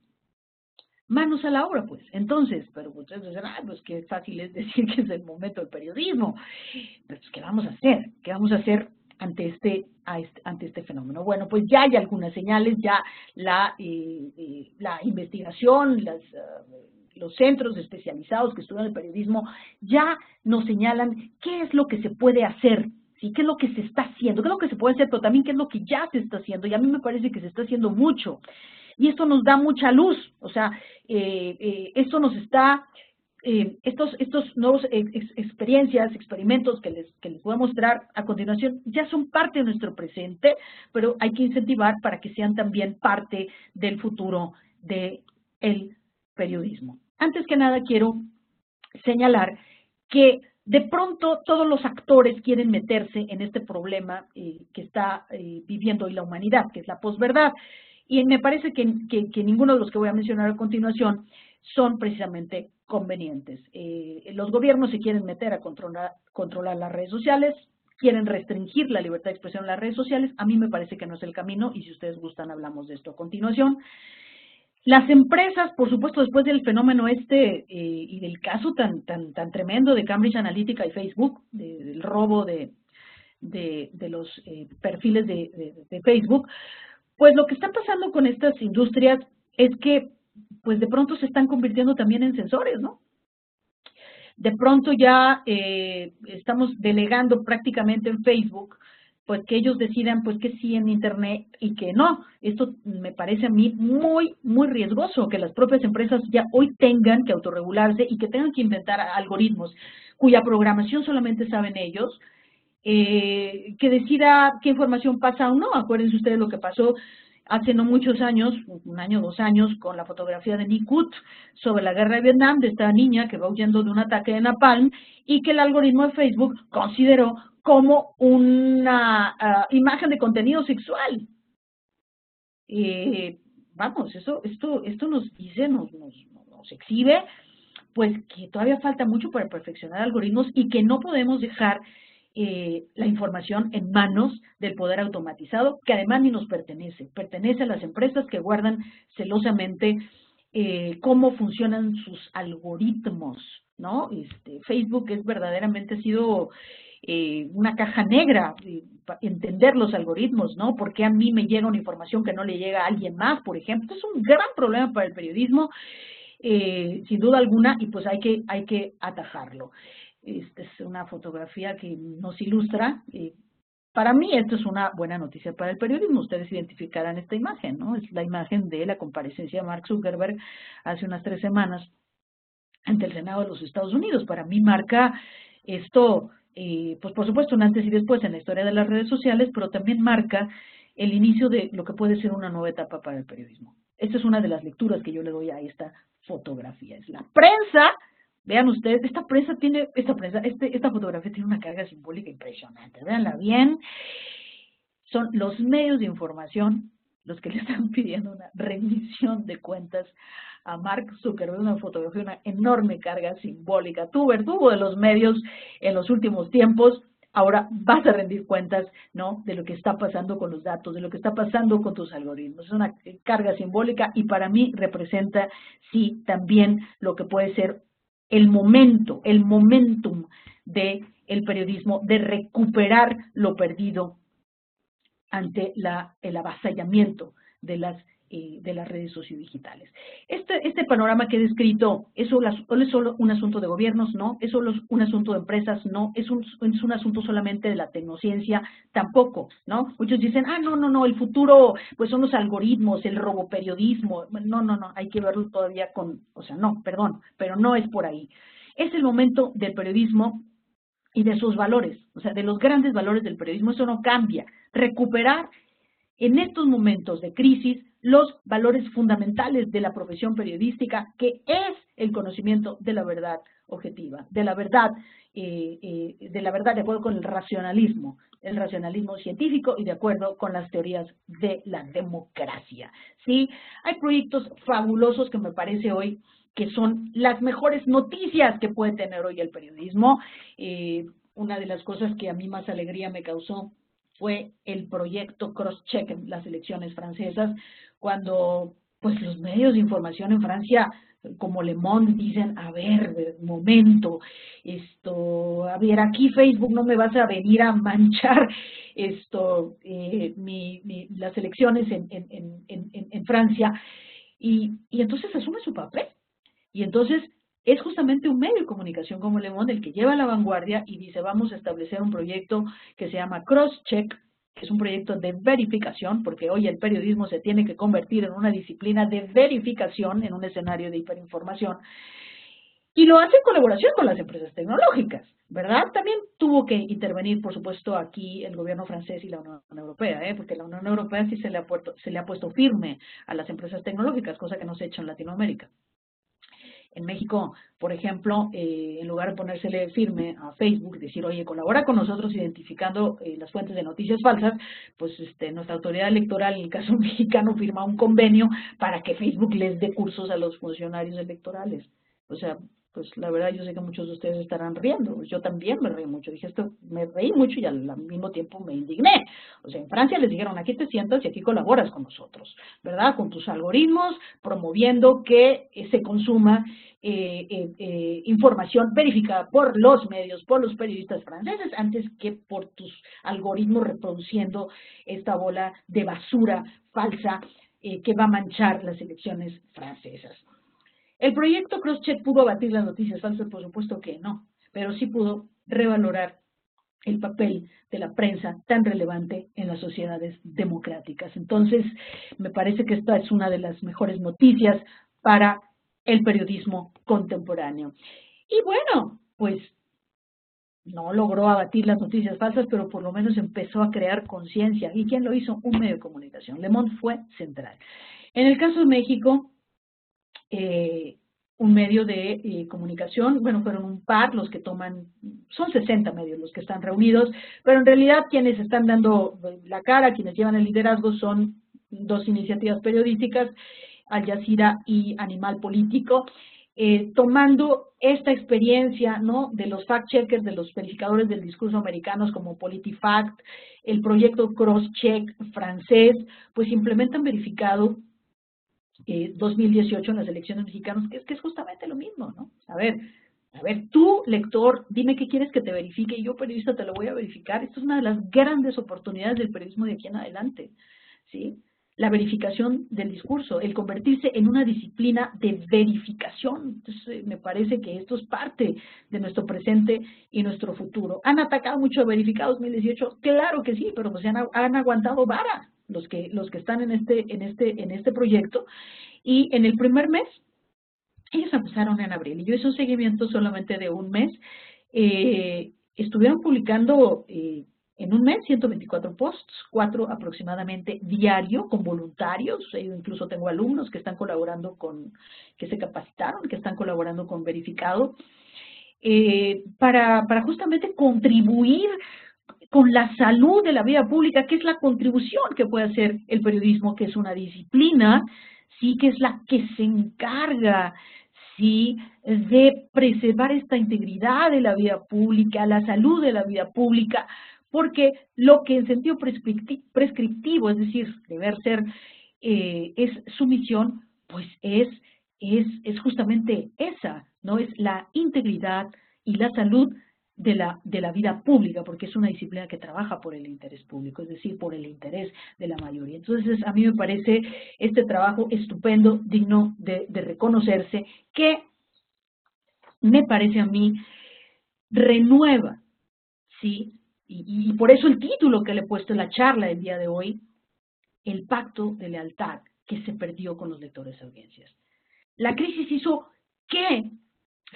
Manos a la obra, pues. Entonces, pero ustedes dicen, pues qué fácil es decir que es el momento del periodismo. Pues, ¿qué vamos a hacer? ¿Qué vamos a hacer ante este fenómeno? Bueno, pues ya hay algunas señales, ya la investigación, los centros especializados que estudian el periodismo ya nos señalan qué es lo que se puede hacer, ¿sí? ¿Qué es lo que se está haciendo? ¿Qué es lo que se puede hacer? Pero también qué es lo que ya se está haciendo. Y a mí me parece que se está haciendo mucho. Y esto nos da mucha luz. O sea, esto nos está... estos nuevos experiencias, experimentos que les voy a mostrar a continuación ya son parte de nuestro presente, pero hay que incentivar para que sean también parte del futuro del periodismo. Antes que nada quiero señalar que de pronto todos los actores quieren meterse en este problema que está viviendo hoy la humanidad, que es la posverdad. Y me parece que ninguno de los que voy a mencionar a continuación son precisamente convenientes. Los gobiernos se quieren meter a controlar las redes sociales, quieren restringir la libertad de expresión en las redes sociales. A mí me parece que no es el camino y si ustedes gustan hablamos de esto a continuación. Las empresas, por supuesto, después del fenómeno y del caso tan tremendo de Cambridge Analytica y Facebook, del robo de los perfiles de Facebook, pues lo que está pasando con estas industrias es que pues de pronto se están convirtiendo también en sensores, ¿no? De pronto ya estamos delegando prácticamente en Facebook, pues que ellos decidan pues que sí en Internet y que no. Esto me parece a mí muy, muy riesgoso, que las propias empresas ya hoy tengan que autorregularse y que tengan que inventar algoritmos cuya programación solamente saben ellos, que decida qué información pasa o no. Acuérdense ustedes lo que pasó hace no muchos años, 1 año, 2 años, con la fotografía de Nikut sobre la guerra de Vietnam, de esta niña que va huyendo de un ataque de napalm y que el algoritmo de Facebook consideró como una imagen de contenido sexual. Vamos, esto nos dice, nos exhibe, pues que todavía falta mucho para perfeccionar algoritmos y que no podemos dejar la información en manos del poder automatizado, que además ni nos pertenece. Pertenece a las empresas que guardan celosamente cómo funcionan sus algoritmos, ¿no? Facebook es verdaderamente ha sido una caja negra, entender los algoritmos, ¿no? ¿Por qué a mí me llega una información que no le llega a alguien más, por ejemplo? Es un gran problema para el periodismo, sin duda alguna, y pues hay que atajarlo. Esta es una fotografía que nos ilustra. Para mí esto es una buena noticia para el periodismo. Ustedes identificarán esta imagen, ¿no? Es la imagen de la comparecencia de Mark Zuckerberg hace unas 3 semanas ante el Senado de los Estados Unidos. Para mí marca esto, pues por supuesto, un antes y después en la historia de las redes sociales, pero también marca el inicio de lo que puede ser una nueva etapa para el periodismo. Esta es una de las lecturas que yo le doy a esta fotografía. Es la prensa. Vean ustedes, esta fotografía tiene una carga simbólica impresionante. Véanla bien. Son los medios de información los que le están pidiendo una rendición de cuentas a Mark Zuckerberg, una fotografía, una enorme carga simbólica. Tú, verdugo de los medios en los últimos tiempos, ahora vas a rendir cuentas, ¿no?, de lo que está pasando con los datos, de lo que está pasando con tus algoritmos. Es una carga simbólica y para mí representa, sí, también lo que puede ser el momentum del periodismo, de recuperar lo perdido ante el avasallamiento de las redes sociodigitales. Este panorama que he descrito, ¿es solo un asunto de gobiernos? No. ¿Es solo un asunto de empresas? No. ¿Es un asunto solamente de la tecnociencia? Tampoco, ¿no? Muchos dicen, no, el futuro pues son los algoritmos, el roboperiodismo. No, hay que verlo todavía pero no es por ahí. Es el momento del periodismo y de sus valores, o sea, de los grandes valores del periodismo. Eso no cambia. Recuperar en estos momentos de crisis los valores fundamentales de la profesión periodística, que es el conocimiento de la verdad objetiva, de la verdad de acuerdo con el racionalismo científico y de acuerdo con las teorías de la democracia. ¿Sí? Hay proyectos fabulosos que me parece hoy que son las mejores noticias que puede tener hoy el periodismo. Una de las cosas que a mí más alegría me causó fue el proyecto Crosscheck en las elecciones francesas, cuando pues los medios de información en Francia, como Le Monde, dicen, a ver, momento, a ver, aquí Facebook no me vas a venir a manchar las elecciones en Francia, y entonces asume su papel. Y entonces es justamente un medio de comunicación como Le Monde el que lleva la vanguardia y dice, vamos a establecer un proyecto que se llama Crosscheck, que es un proyecto de verificación, porque hoy el periodismo se tiene que convertir en una disciplina de verificación en un escenario de hiperinformación. Y lo hace en colaboración con las empresas tecnológicas, ¿verdad? También tuvo que intervenir, por supuesto, aquí el gobierno francés y la Unión Europea, porque la Unión Europea sí se le ha puesto firme a las empresas tecnológicas, cosa que no se ha hecho en Latinoamérica. En México, por ejemplo, en lugar de ponérsele firme a Facebook, decir, oye, colabora con nosotros identificando las fuentes de noticias falsas, pues nuestra autoridad electoral, en el caso mexicano, firma un convenio para que Facebook les dé cursos a los funcionarios electorales. O sea, pues la verdad yo sé que muchos de ustedes estarán riendo, yo también me reí mucho, me reí mucho y al mismo tiempo me indigné. O sea, en Francia les dijeron, aquí te sientas y aquí colaboras con nosotros, ¿verdad? Con tus algoritmos, promoviendo que se consuma información verificada por los medios, por los periodistas franceses, antes que por tus algoritmos reproduciendo esta bola de basura falsa que va a manchar las elecciones francesas. ¿El proyecto Crosscheck pudo abatir las noticias falsas? Por supuesto que no, pero sí pudo revalorar el papel de la prensa tan relevante en las sociedades democráticas. Entonces, me parece que esta es una de las mejores noticias para el periodismo contemporáneo. Y bueno, pues no logró abatir las noticias falsas, pero por lo menos empezó a crear conciencia. ¿Y quién lo hizo? Un medio de comunicación. Le Monde fue central. En el caso de México, un medio de comunicación, bueno, fueron un par los que toman, son 60 medios los que están reunidos, pero en realidad quienes están dando la cara, quienes llevan el liderazgo son dos iniciativas periodísticas, Al Jazeera y Animal Político, tomando esta experiencia, ¿no?, de los fact-checkers, de los verificadores del discurso americanos como PolitiFact, el proyecto Crosscheck francés, pues implementan verificado 2018 en las elecciones mexicanas, que es justamente lo mismo, ¿no? A ver, tú, lector, dime qué quieres que te verifique, y yo, periodista, te lo voy a verificar. Esto es una de las grandes oportunidades del periodismo de aquí en adelante, ¿sí? La verificación del discurso, el convertirse en una disciplina de verificación. Entonces, me parece que esto es parte de nuestro presente y nuestro futuro. ¿Han atacado mucho a Verificado 2018? Claro que sí, pero pues han aguantado vara los que están en este proyecto. Y en el primer mes, ellos empezaron en abril, y yo hice un seguimiento solamente de un mes. Estuvieron publicando en un mes 124 posts, 4 aproximadamente diario, con voluntarios. Yo incluso tengo alumnos que están colaborando que se capacitaron, que están colaborando con Verificado, para justamente contribuir con la salud de la vida pública, que es la contribución que puede hacer el periodismo, que es una disciplina, sí, que es la que se encarga, sí, de preservar esta integridad de la vida pública, la salud de la vida pública, porque lo que en sentido prescriptivo, es decir, deber ser, es su misión, pues es justamente esa, ¿no? Es la integridad y la salud de la vida pública, porque es una disciplina que trabaja por el interés público, es decir, por el interés de la mayoría. Entonces, a mí me parece este trabajo estupendo, digno de reconocerse, que me parece a mí renueva, ¿sí? Y por eso el título que le he puesto en la charla el día de hoy, el pacto de lealtad que se perdió con los lectores de audiencias. La crisis hizo que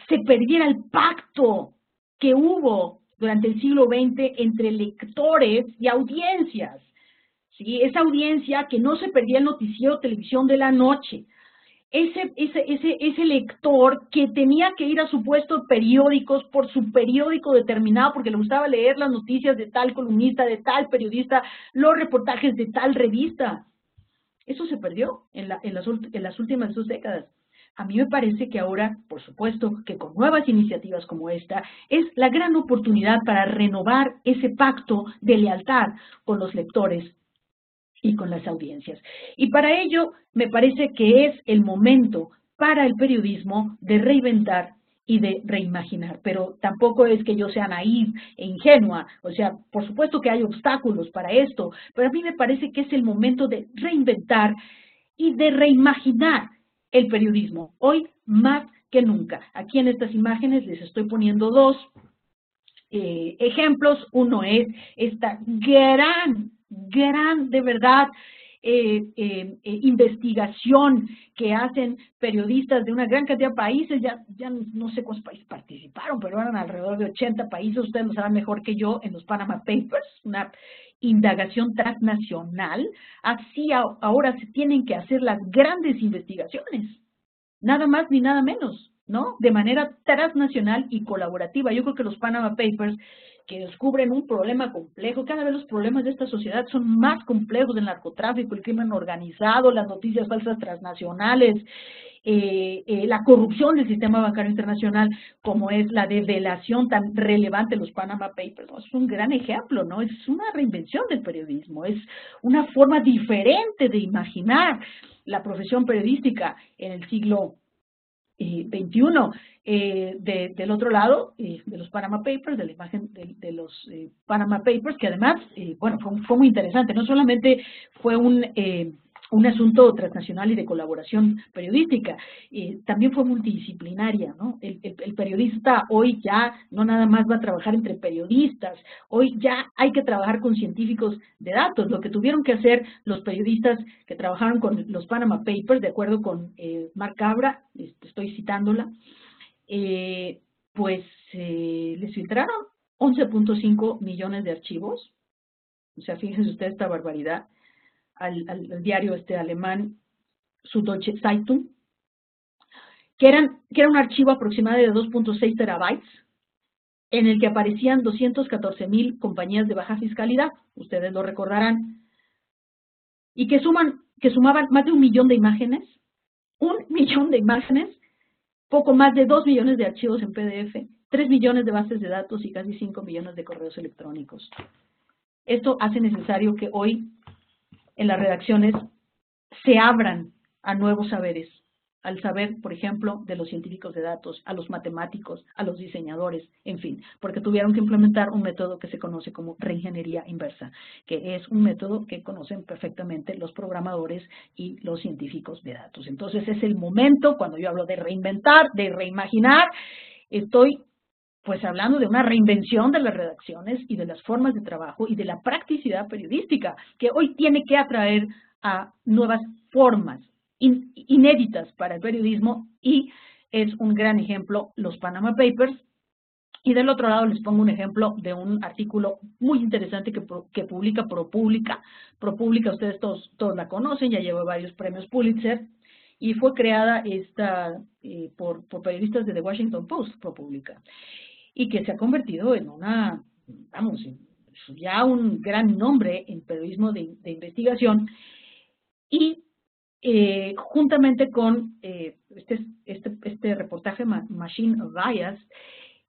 se perdiera el pacto que hubo durante el siglo XX entre lectores y audiencias, ¿sí? Esa audiencia que no se perdía el noticiero televisión de la noche, ese lector que tenía que ir a su puesto de periódicos por su periódico determinado porque le gustaba leer las noticias de tal columnista, de tal periodista, los reportajes de tal revista. Eso se perdió en las últimas 2 décadas. A mí me parece que ahora, por supuesto, que con nuevas iniciativas como esta, es la gran oportunidad para renovar ese pacto de lealtad con los lectores y con las audiencias. Y para ello, me parece que es el momento para el periodismo de reinventar y de reimaginar, pero tampoco es que yo sea naïf e ingenua, o sea, por supuesto que hay obstáculos para esto, pero a mí me parece que es el momento de reinventar y de reimaginar el periodismo, hoy más que nunca. Aquí en estas imágenes les estoy poniendo 2 ejemplos. Uno es esta gran, de verdad, investigación que hacen periodistas de una gran cantidad de países, ya no sé cuántos países participaron, pero eran alrededor de 80 países, ustedes lo saben mejor que yo, en los Panama Papers, una indagación transnacional. Así ahora se tienen que hacer las grandes investigaciones, nada más ni nada menos, ¿no? De manera transnacional y colaborativa. Yo creo que los Panama Papers, que descubren un problema complejo, cada vez los problemas de esta sociedad son más complejos, el narcotráfico, el crimen organizado, las noticias falsas transnacionales, la corrupción del sistema bancario internacional, como es la develación tan relevante de los Panama Papers, ¿no? Es un gran ejemplo, ¿no? Es una reinvención del periodismo, es una forma diferente de imaginar la profesión periodística en el siglo XXI. Del otro lado, de los Panama Papers, de la imagen de los Panama Papers, que además, bueno, fue muy interesante. No solamente fue un asunto transnacional y de colaboración periodística, también fue multidisciplinaria, ¿no? El periodista hoy ya no nada más va a trabajar entre periodistas, hoy ya hay que trabajar con científicos de datos. Lo que tuvieron que hacer los periodistas que trabajaron con los Panama Papers, de acuerdo con Mark Cabra, estoy citándola, pues les filtraron 11.5 millones de archivos. O sea, fíjense ustedes esta barbaridad. Al diario alemán Süddeutsche Zeitung, que era un archivo aproximado de 2.6 terabytes, en el que aparecían 214,000 compañías de baja fiscalidad, ustedes lo recordarán, y que sumaban más de 1 millón de imágenes, poco más de 2 millones de archivos en PDF, 3 millones de bases de datos y casi 5 millones de correos electrónicos. Esto hace necesario que hoy en las redacciones se abran a nuevos saberes, al saber, por ejemplo, de los científicos de datos, a los matemáticos, a los diseñadores, en fin, porque tuvieron que implementar un método que se conoce como reingeniería inversa, que es un método que conocen perfectamente los programadores y los científicos de datos. Entonces es el momento, cuando yo hablo de reinventar, de reimaginar, estoy pues hablando de una reinvención de las redacciones y de las formas de trabajo y de la practicidad periodística, que hoy tiene que atraer a nuevas formas inéditas para el periodismo, y es un gran ejemplo los Panama Papers. Y del otro lado les pongo un ejemplo de un artículo muy interesante que publica ProPublica. ProPublica, ustedes todos la conocen, ya lleva varios premios Pulitzer, y fue creada por periodistas de The Washington Post, ProPublica, y que se ha convertido en ya un gran nombre en periodismo de investigación, y juntamente con este reportaje Machine Bias,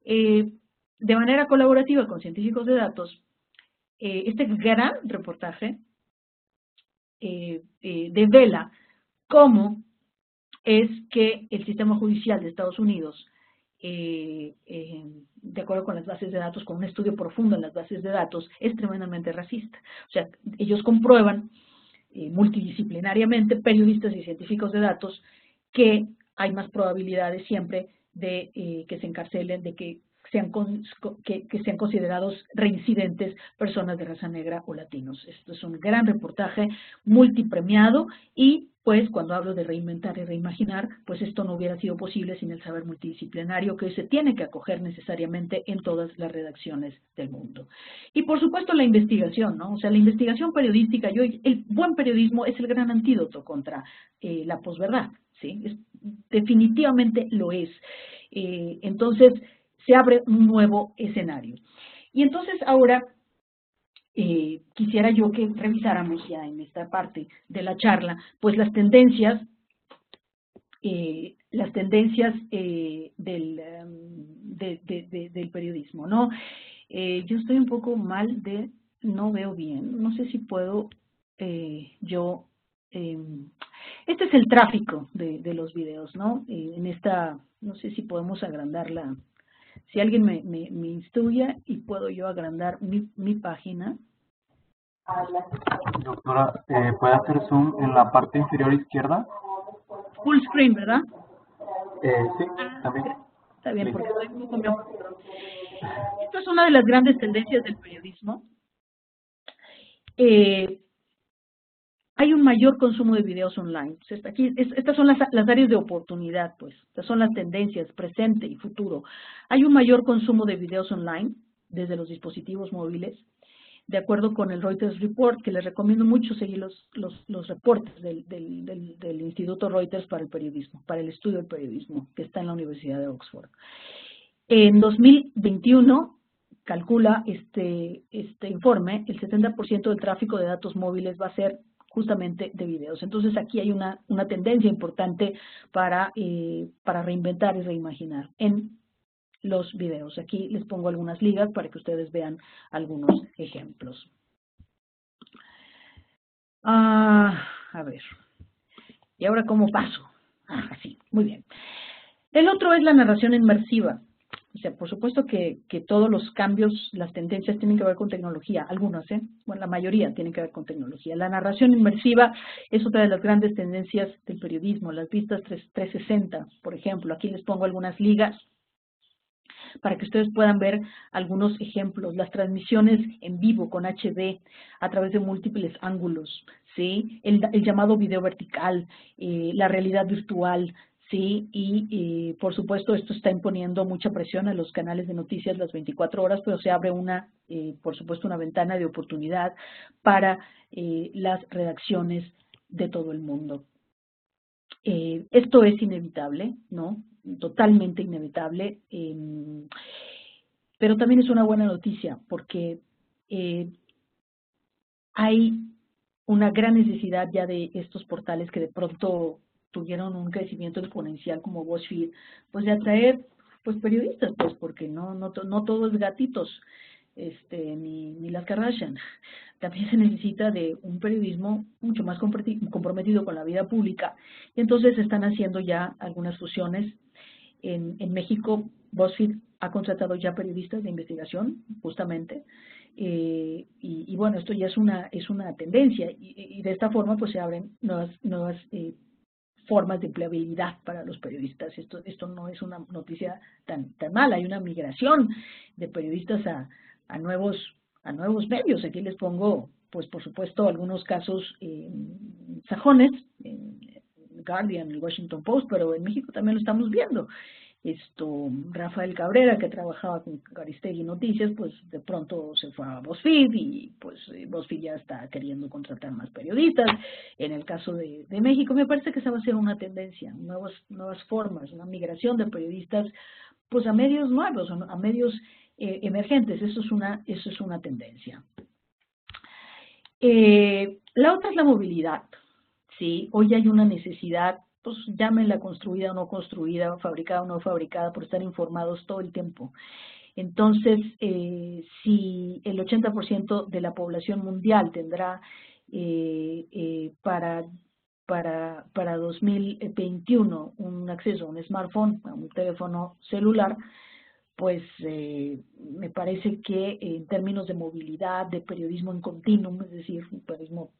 de manera colaborativa con científicos de datos, este gran reportaje devela cómo es que el sistema judicial de Estados Unidos, de acuerdo con las bases de datos, con un estudio profundo en las bases de datos, es tremendamente racista. O sea, ellos comprueban multidisciplinariamente, periodistas y científicos de datos, que hay más probabilidades siempre de que se encarcelen, de que sean considerados reincidentes personas de raza negra o latinos. Esto es un gran reportaje multipremiado, y pues cuando hablo de reinventar y reimaginar, pues esto no hubiera sido posible sin el saber multidisciplinario que se tiene que acoger necesariamente en todas las redacciones del mundo. Y por supuesto la investigación, ¿no? O sea, la investigación periodística, el buen periodismo es el gran antídoto contra la posverdad, ¿sí? Definitivamente lo es. Entonces se abre un nuevo escenario. Y entonces ahora quisiera yo que revisáramos ya en esta parte de la charla, pues las tendencias del periodismo, ¿no? Yo estoy un poco mal no veo bien, no sé si puedo este es el tráfico de los videos, ¿no? No sé si podemos agrandarla. Si alguien me instruye y puedo yo agrandar mi página.
Doctora, ¿puede hacer zoom en la parte inferior izquierda?
Full screen, ¿verdad?
Sí, también.
Está bien, porque estoy un poco... Esta es una de las grandes tendencias del periodismo. Hay un mayor consumo de videos online. Estas son las áreas de oportunidad, pues. Estas son las tendencias, presente y futuro. Hay un mayor consumo de videos online desde los dispositivos móviles, de acuerdo con el Reuters Report, que les recomiendo mucho seguir los reportes del Instituto Reuters para el periodismo, para el estudio del periodismo, que está en la Universidad de Oxford. En 2021, calcula este informe, el 70% del tráfico de datos móviles va a ser justamente de videos. Entonces aquí hay una tendencia importante para reinventar y reimaginar en los videos. Aquí les pongo algunas ligas para que ustedes vean algunos ejemplos. A ver, ¿y ahora cómo paso? Así, muy bien. El otro es la narración inmersiva. O sea, por supuesto que todos los cambios, las tendencias tienen que ver con tecnología, algunas, bueno, la mayoría tienen que ver con tecnología. La narración inmersiva es otra de las grandes tendencias del periodismo, las vistas 360, por ejemplo. Aquí les pongo algunas ligas para que ustedes puedan ver algunos ejemplos, las transmisiones en vivo con HD a través de múltiples ángulos, ¿sí? El llamado video vertical, la realidad virtual,
Sí, y por supuesto esto está imponiendo mucha presión a los canales de noticias las 24 horas, pero se abre por supuesto, una ventana de oportunidad para las redacciones de todo el mundo. Esto es inevitable, ¿no? Totalmente inevitable, pero también es una buena noticia porque hay una gran necesidad ya de estos portales que de pronto tuvieron un crecimiento exponencial como BuzzFeed, pues de atraer pues periodistas, pues porque no todo es gatitos, ni las Kardashian. También se necesita de un periodismo mucho más comprometido con la vida pública. Y entonces se están haciendo ya algunas fusiones. En México, BuzzFeed ha contratado ya periodistas de investigación, justamente, y bueno, esto ya es una tendencia, y de esta forma pues se abren nuevas formas de empleabilidad para los periodistas. Esto no es una noticia tan mala, hay una migración de periodistas a nuevos medios. Aquí les pongo, pues por supuesto, algunos casos sajones, Guardian, el Washington Post, pero en México también lo estamos viendo. Rafael Cabrera, que trabajaba con Aristegui Noticias, pues de pronto se fue a BuzzFeed y pues BuzzFeed ya está queriendo contratar más periodistas. En el caso de México, me parece que esa va a ser una tendencia, nuevas formas, una migración de periodistas pues a medios nuevos, a medios emergentes. Eso es una tendencia. La otra es la movilidad. ¿Sí? Hoy hay una necesidad, pues llámenla construida o no construida, fabricada o no fabricada, por estar informados todo el tiempo. Entonces, si el 80% de la población mundial tendrá para 2021 un acceso a un smartphone, a un teléfono celular, pues me parece que en términos de movilidad, de periodismo en continuum, es decir, un periodismo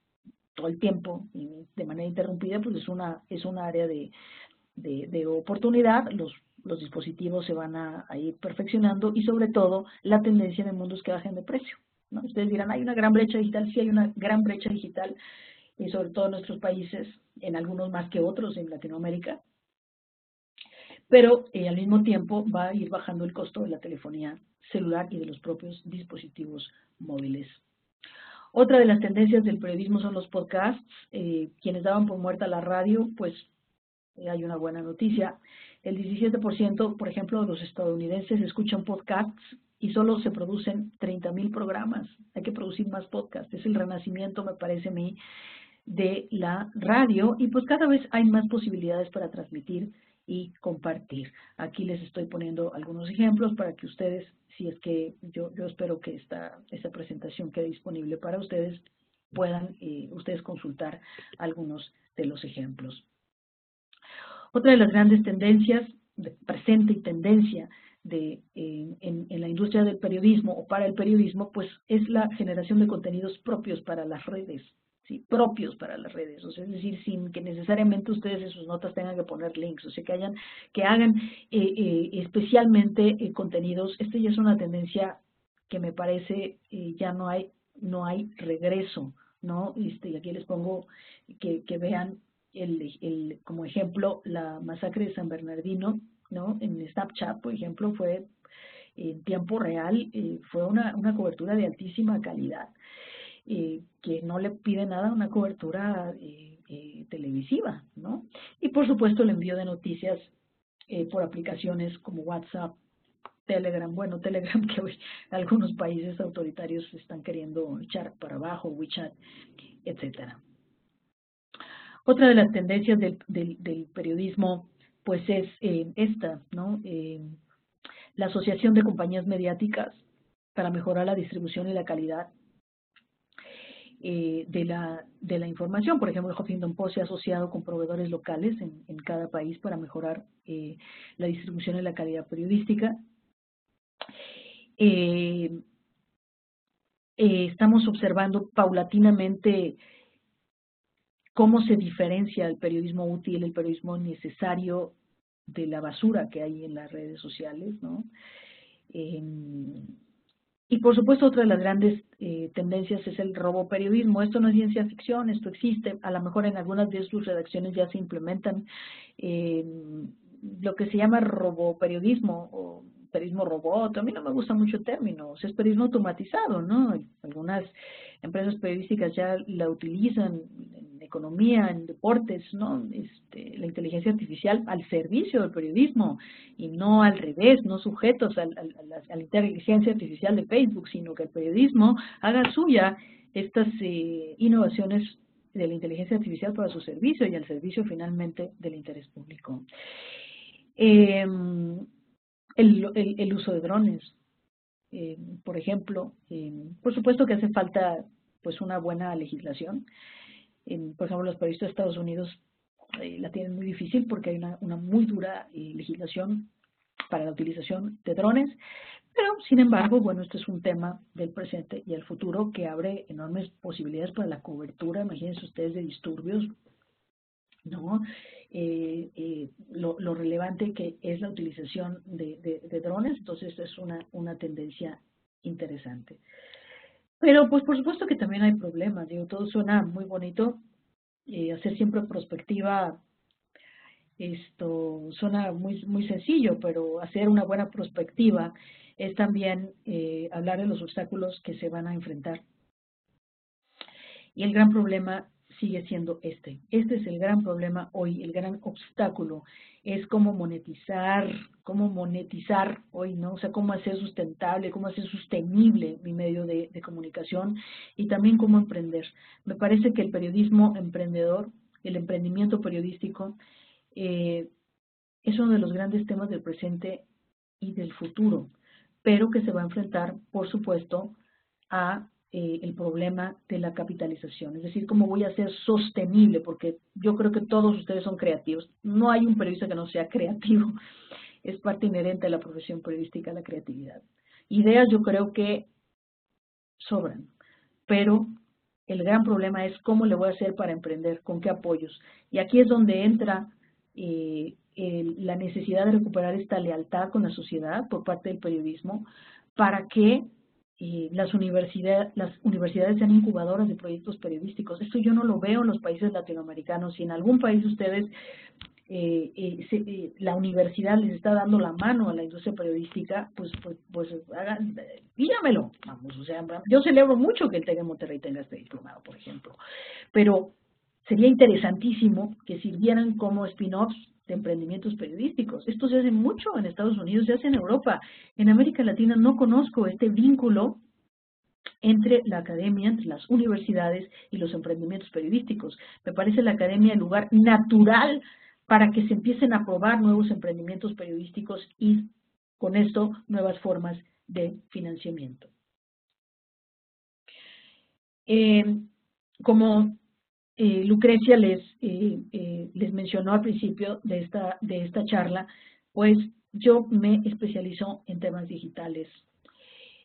todo el tiempo y de manera interrumpida, pues es una área de oportunidad. Los dispositivos se van a ir perfeccionando, y sobre todo la tendencia en el mundo es que bajen de precio, ¿no? Ustedes dirán, ¿hay una gran brecha digital? Sí, hay una gran brecha digital, y sobre todo en nuestros países, en algunos más que otros, en Latinoamérica, pero al mismo tiempo va a ir bajando el costo de la telefonía celular y de los propios dispositivos móviles. Otra de las tendencias del periodismo son los podcasts. Quienes daban por muerta la radio, pues hay una buena noticia. El 17%, por ejemplo, de los estadounidenses escuchan podcasts y solo se producen 30,000 programas. Hay que producir más podcasts. Es el renacimiento, me parece a mí, de la radio, y pues cada vez hay más posibilidades para transmitir y compartir. Aquí les estoy poniendo algunos ejemplos para que ustedes, si es que yo espero que esta presentación quede disponible para ustedes, puedan ustedes consultar algunos de los ejemplos. Otra de las grandes tendencias, presente y tendencia en la industria del periodismo o para el periodismo, pues es la generación de contenidos propios para las redes. ¿Sí? Propios para las redes, o sea, es decir, sin que necesariamente ustedes en sus notas tengan que poner links, o sea, que hagan especialmente contenidos. Esto ya es una tendencia que me parece ya no hay regreso, ¿no? Y aquí les pongo que vean como ejemplo la masacre de San Bernardino, ¿no? En Snapchat, por ejemplo, fue en tiempo real, fue una cobertura de altísima calidad. Que no le pide nada a una cobertura televisiva, ¿no? Y por supuesto el envío de noticias por aplicaciones como WhatsApp, Telegram, bueno, Telegram que hoy algunos países autoritarios están queriendo echar para abajo, WeChat, etcétera. Otra de las tendencias del periodismo, pues es esta, ¿no? La asociación de compañías mediáticas para mejorar la distribución y la calidad de la información. Por ejemplo, el Huffington Post se ha asociado con proveedores locales en cada país para mejorar la distribución y la calidad periodística. Estamos observando paulatinamente cómo se diferencia el periodismo útil, el periodismo necesario, de la basura que hay en las redes sociales, ¿no? Y por supuesto otra de las grandes tendencias es el roboperiodismo. Esto no es ciencia ficción, esto existe. A lo mejor en algunas de sus redacciones ya se implementan lo que se llama roboperiodismo o periodismo robot. A mí no me gusta mucho el término, es periodismo automatizado, ¿no? Algunas empresas periodísticas ya la utilizan en economía, en deportes, ¿no? La inteligencia artificial al servicio del periodismo y no al revés, no sujetos a la inteligencia artificial de Facebook, sino que el periodismo haga suya estas innovaciones de la inteligencia artificial para su servicio y al servicio finalmente del interés público. El uso de drones, por ejemplo, por supuesto que hace falta pues una buena legislación. Por ejemplo, los periodistas de Estados Unidos la tienen muy difícil porque hay una muy dura legislación para la utilización de drones, pero sin embargo, bueno, este es un tema del presente y el futuro que abre enormes posibilidades para la cobertura, imagínense ustedes, de disturbios, ¿no? Lo relevante que es la utilización de drones, entonces es una tendencia interesante. Pero pues por supuesto que también hay problemas, digo, todo suena muy bonito, hacer siempre prospectiva, esto suena muy sencillo, pero hacer una buena prospectiva es también hablar de los obstáculos que se van a enfrentar. Y el gran problema sigue siendo este. Este es el gran problema hoy, el gran obstáculo es cómo monetizar hoy, ¿no? O sea, cómo hacer sustentable, cómo hacer sostenible mi medio de comunicación y también cómo emprender. Me parece que el periodismo emprendedor, el emprendimiento periodístico, es uno de los grandes temas del presente y del futuro, pero que se va a enfrentar, por supuesto, a el problema de la capitalización, es decir, cómo voy a ser sostenible, porque yo creo que todos ustedes son creativos, no hay un periodista que no sea creativo, es parte inherente a la profesión periodística la creatividad. Ideas yo creo que sobran, pero el gran problema es cómo le voy a hacer para emprender, con qué apoyos, y aquí es donde entra la necesidad de recuperar esta lealtad con la sociedad por parte del periodismo para que las universidades sean incubadoras de proyectos periodísticos. Esto yo no lo veo en los países latinoamericanos. Si en algún país ustedes, la universidad les está dando la mano a la industria periodística, pues hagan, dígamelo. Vamos, o sea, yo celebro mucho que el TEC de Monterrey tenga este diplomado, por ejemplo, pero sería interesantísimo que sirvieran como spin-offs de emprendimientos periodísticos. Esto se hace mucho en Estados Unidos, se hace en Europa. En América Latina no conozco este vínculo entre la academia, entre las universidades y los emprendimientos periodísticos. Me parece la academia el lugar natural para que se empiecen a probar nuevos emprendimientos periodísticos y con esto nuevas formas de financiamiento. Como Lucrecia les mencionó al principio de esta charla, pues yo me especializo en temas digitales,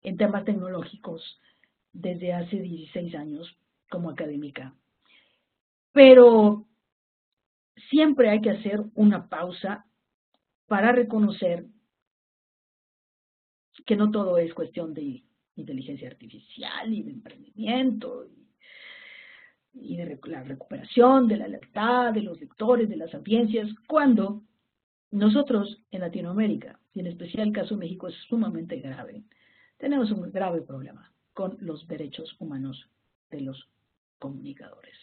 en temas tecnológicos, desde hace 16 años como académica. Pero siempre hay que hacer una pausa para reconocer que no todo es cuestión de inteligencia artificial y de emprendimiento y de la recuperación de la lealtad de los lectores, de las audiencias, cuando nosotros en Latinoamérica, y en especial el caso de México es sumamente grave, tenemos un grave problema con los derechos humanos de los comunicadores.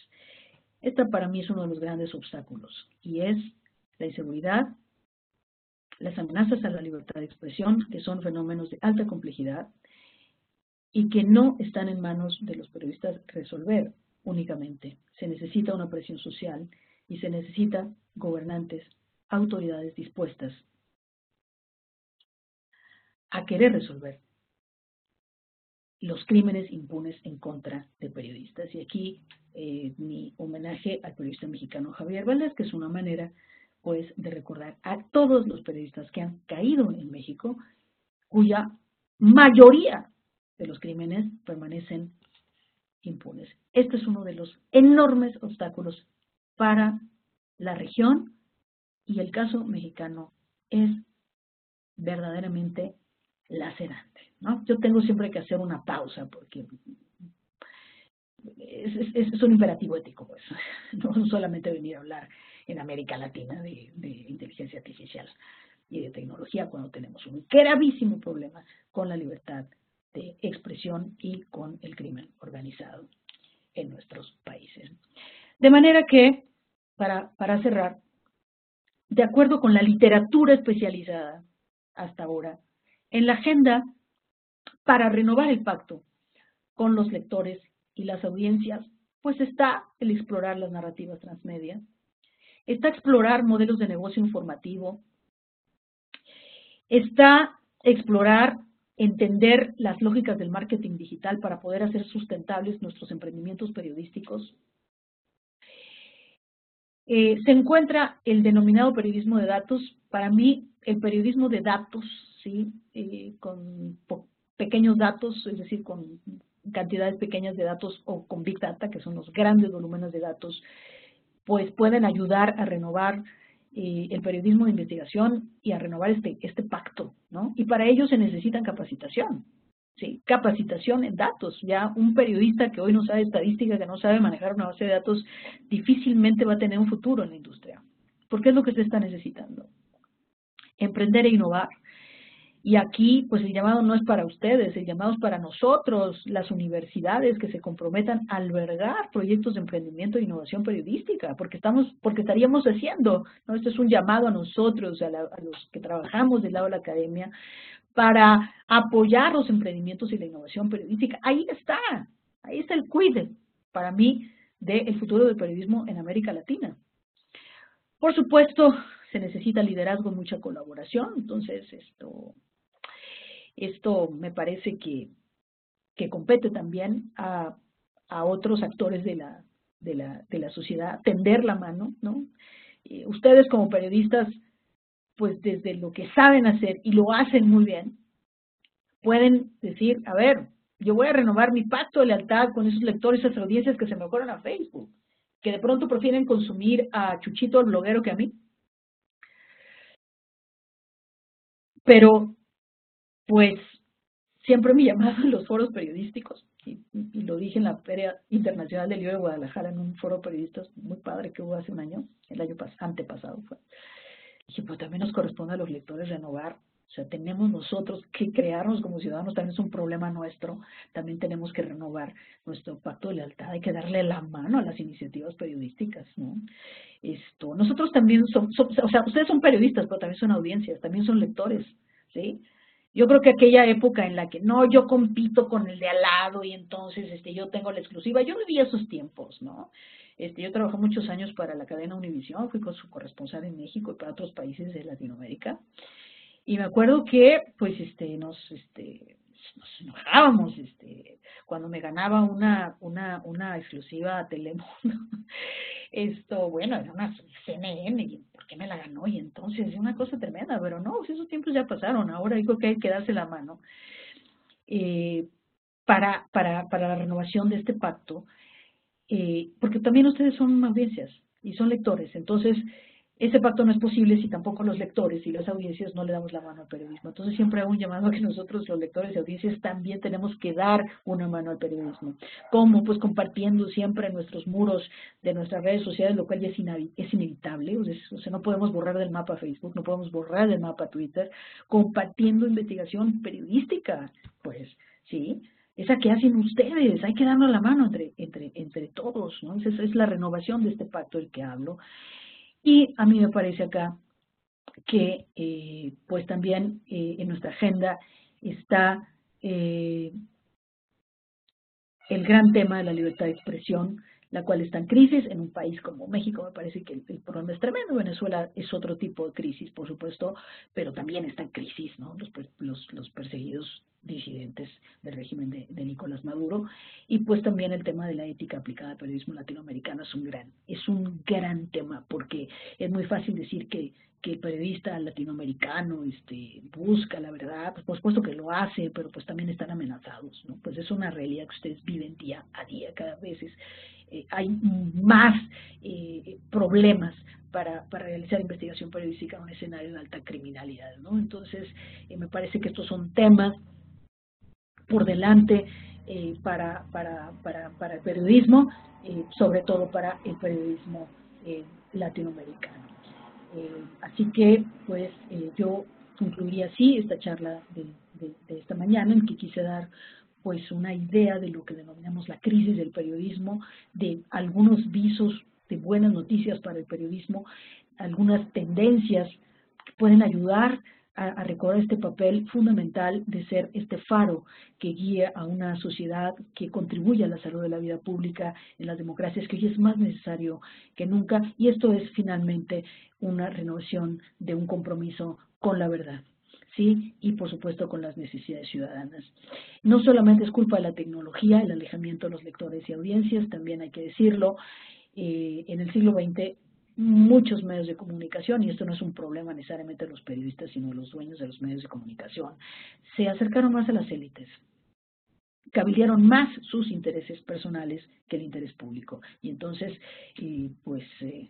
Esta para mí es uno de los grandes obstáculos y es la inseguridad, las amenazas a la libertad de expresión, que son fenómenos de alta complejidad y que no están en manos de los periodistas resolver únicamente. Se necesita una presión social y se necesita gobernantes, autoridades dispuestas a querer resolver los crímenes impunes en contra de periodistas. Y aquí mi homenaje al periodista mexicano Javier Valdés, que es una manera pues de recordar a todos los periodistas que han caído en México, cuya mayoría de los crímenes permanecen impunes. Este es uno de los enormes obstáculos para la región y el caso mexicano es verdaderamente lacerante, ¿no? Yo tengo siempre que hacer una pausa porque es un imperativo ético, pues, no solamente venir a hablar en América Latina de inteligencia artificial y de tecnología cuando tenemos un gravísimo problema con la libertad de expresión y con el crimen organizado en nuestros países. De manera que, para cerrar, de acuerdo con la literatura especializada hasta ahora, en la agenda para renovar el pacto con los lectores y las audiencias, pues está el explorar las narrativas transmedia, está explorar modelos de negocio informativo, está explorar, entender las lógicas del marketing digital para poder hacer sustentables nuestros emprendimientos periodísticos. Se encuentra el denominado periodismo de datos. Para mí, el periodismo de datos, ¿sí? Con pequeños datos, es decir, con cantidades pequeñas de datos o con Big Data, que son los grandes volúmenes de datos, pues pueden ayudar a renovar el periodismo de investigación y a renovar este pacto, ¿no? Y para ello se necesitan capacitación, ¿sí? Capacitación en datos. Ya un periodista que hoy no sabe estadística, que no sabe manejar una base de datos, difícilmente va a tener un futuro en la industria. Porque es lo que se está necesitando. Emprender e innovar. Y aquí, pues el llamado no es para ustedes, el llamado es para nosotros, las universidades que se comprometan a albergar proyectos de emprendimiento e innovación periodística, porque estaríamos haciendo, ¿no? Este es un llamado a nosotros, a los que trabajamos del lado de la academia, para apoyar los emprendimientos y la innovación periodística. Ahí está el quid, para mí, del futuro del periodismo en América Latina. Por supuesto, se necesita liderazgo y mucha colaboración, entonces esto me parece que compete también a otros actores de la sociedad, tender la mano, ¿no? Ustedes como periodistas, pues desde lo que saben hacer y lo hacen muy bien, pueden decir, a ver, yo voy a renovar mi pacto de lealtad con esos lectores, esas audiencias que se me fueron a Facebook, que de pronto prefieren consumir a Chuchito el bloguero que a mí. Pero, pues, siempre me llamaban los foros periodísticos, y lo dije en la Feria Internacional del Libro de Guadalajara, en un foro periodista muy padre que hubo hace un año, el año antepasado fue. Dije, pues también nos corresponde a los lectores renovar, o sea, tenemos nosotros que crearnos como ciudadanos, también es un problema nuestro, también tenemos que renovar nuestro pacto de lealtad, hay que darle la mano a las iniciativas periodísticas, ¿no? Nosotros también somos, o sea, ustedes son periodistas, pero también son audiencias, también son lectores, ¿sí? Yo creo que aquella época en la que, no, yo compito con el de al lado y entonces yo tengo la exclusiva, yo viví esos tiempos, ¿no? Yo trabajé muchos años para la cadena Univisión, fui con su corresponsal en México y para otros países de Latinoamérica. Y me acuerdo que, pues, nos enojábamos, cuando me ganaba una exclusiva a Telemundo. Bueno, era una CNN, ¿y por qué me la ganó? Y entonces, es una cosa tremenda, pero no, esos tiempos ya pasaron, ahora digo que hay que darse la mano para la renovación de este pacto, porque también ustedes son audiencias y son lectores, entonces ese pacto no es posible si tampoco los lectores y las audiencias no le damos la mano al periodismo. Entonces siempre hago un llamado a que nosotros, los lectores y audiencias, también tenemos que dar una mano al periodismo. ¿Cómo? Pues compartiendo siempre en nuestros muros de nuestras redes sociales, lo cual ya es inevitable. O sea, no podemos borrar del mapa Facebook, no podemos borrar del mapa Twitter, compartiendo investigación periodística, pues, ¿sí? Esa que hacen ustedes, hay que darnos la mano entre todos, ¿no? Esa es la renovación de este pacto del que hablo. Y a mí me parece acá que pues también en nuestra agenda está el gran tema de la libertad de expresión, la cual está en crisis en un país como México. Me parece que el problema es tremendo. Venezuela es otro tipo de crisis, por supuesto, pero también está en crisis, ¿no? Los perseguidos disidentes del régimen de Nicolás Maduro, y pues también el tema de la ética aplicada al periodismo latinoamericano es un gran tema, porque es muy fácil decir que el periodista latinoamericano busca la verdad, pues por supuesto que lo hace, pero pues también están amenazados, ¿no? Pues es una realidad que ustedes viven día a día, cada vez hay más problemas para realizar investigación periodística en un escenario de alta criminalidad, ¿no? Entonces, me parece que estos son temas por delante para el periodismo, sobre todo para el periodismo latinoamericano. Así que, pues, yo concluiría así esta charla de esta mañana, en que quise dar pues una idea de lo que denominamos la crisis del periodismo, de algunos visos de buenas noticias para el periodismo, algunas tendencias que pueden ayudar a recordar este papel fundamental de ser este faro que guíe a una sociedad que contribuye a la salud de la vida pública en las democracias, que hoy es más necesario que nunca, y esto es finalmente una renovación de un compromiso con la verdad, ¿sí? Y por supuesto con las necesidades ciudadanas. No solamente es culpa de la tecnología, el alejamiento de los lectores y audiencias, también hay que decirlo, en el siglo XX muchos medios de comunicación, y esto no es un problema necesariamente de los periodistas, sino de los dueños de los medios de comunicación, se acercaron más a las élites, cabildearon más sus intereses personales que el interés público. Y entonces,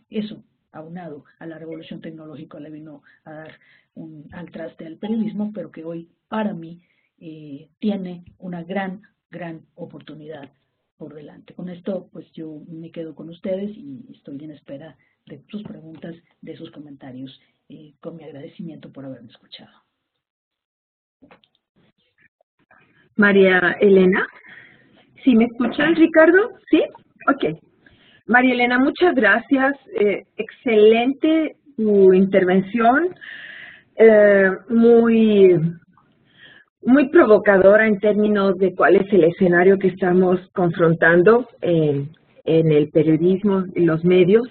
eso, aunado a la revolución tecnológica, le vino a dar al traste al periodismo, pero que hoy, para mí, tiene una gran oportunidad por delante. Con esto, pues yo me quedo con ustedes y estoy en espera de sus preguntas, de sus comentarios, con mi agradecimiento por haberme escuchado.
María Elena, ¿sí me escuchan, Ricardo? ¿Sí? Ok. María Elena, muchas gracias. Excelente tu intervención, muy provocadora en términos de cuál es el escenario que estamos confrontando en el periodismo y los medios.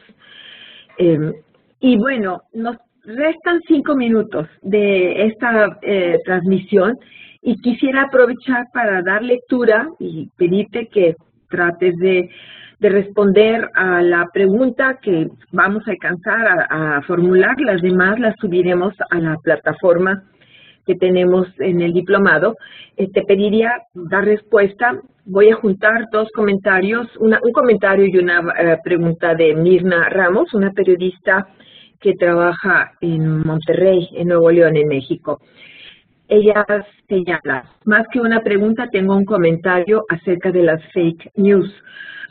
Y bueno, nos restan 5 minutos de esta transmisión y quisiera aprovechar para dar lectura y pedirte que trates de responder a la pregunta que vamos a alcanzar a formular. Las demás las subiremos a la plataforma que tenemos en el diplomado. Te pediría dar respuesta. Voy a juntar 2 comentarios, un comentario y una pregunta de Mirna Ramos, una periodista que trabaja en Monterrey, en Nuevo León, en México. Ella señala, más que una pregunta, tengo un comentario acerca de las fake news,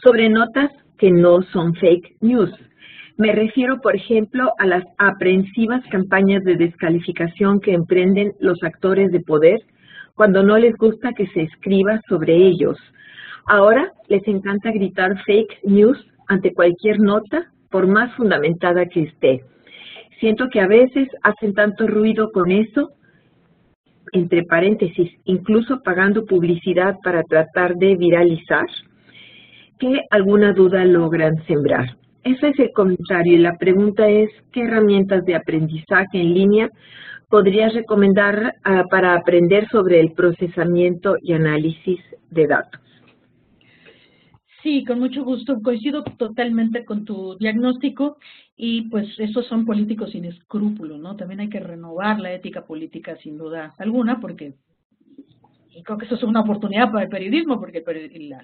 sobre notas que no son fake news. Me refiero, por ejemplo, a las aprensivas campañas de descalificación que emprenden los actores de poder cuando no les gusta que se escriba sobre ellos. Ahora les encanta gritar fake news ante cualquier nota, por más fundamentada que esté. Siento que a veces hacen tanto ruido con eso, entre paréntesis, incluso pagando publicidad para tratar de viralizar, que alguna duda logran sembrar. Ese es el comentario y la pregunta es, ¿qué herramientas de aprendizaje en línea podrías recomendar para aprender sobre el procesamiento y análisis de datos?
Sí, con mucho gusto. Coincido totalmente con tu diagnóstico y pues esos son políticos sin escrúpulos, ¿no? También hay que renovar la ética política sin duda alguna, porque y creo que eso es una oportunidad para el periodismo, porque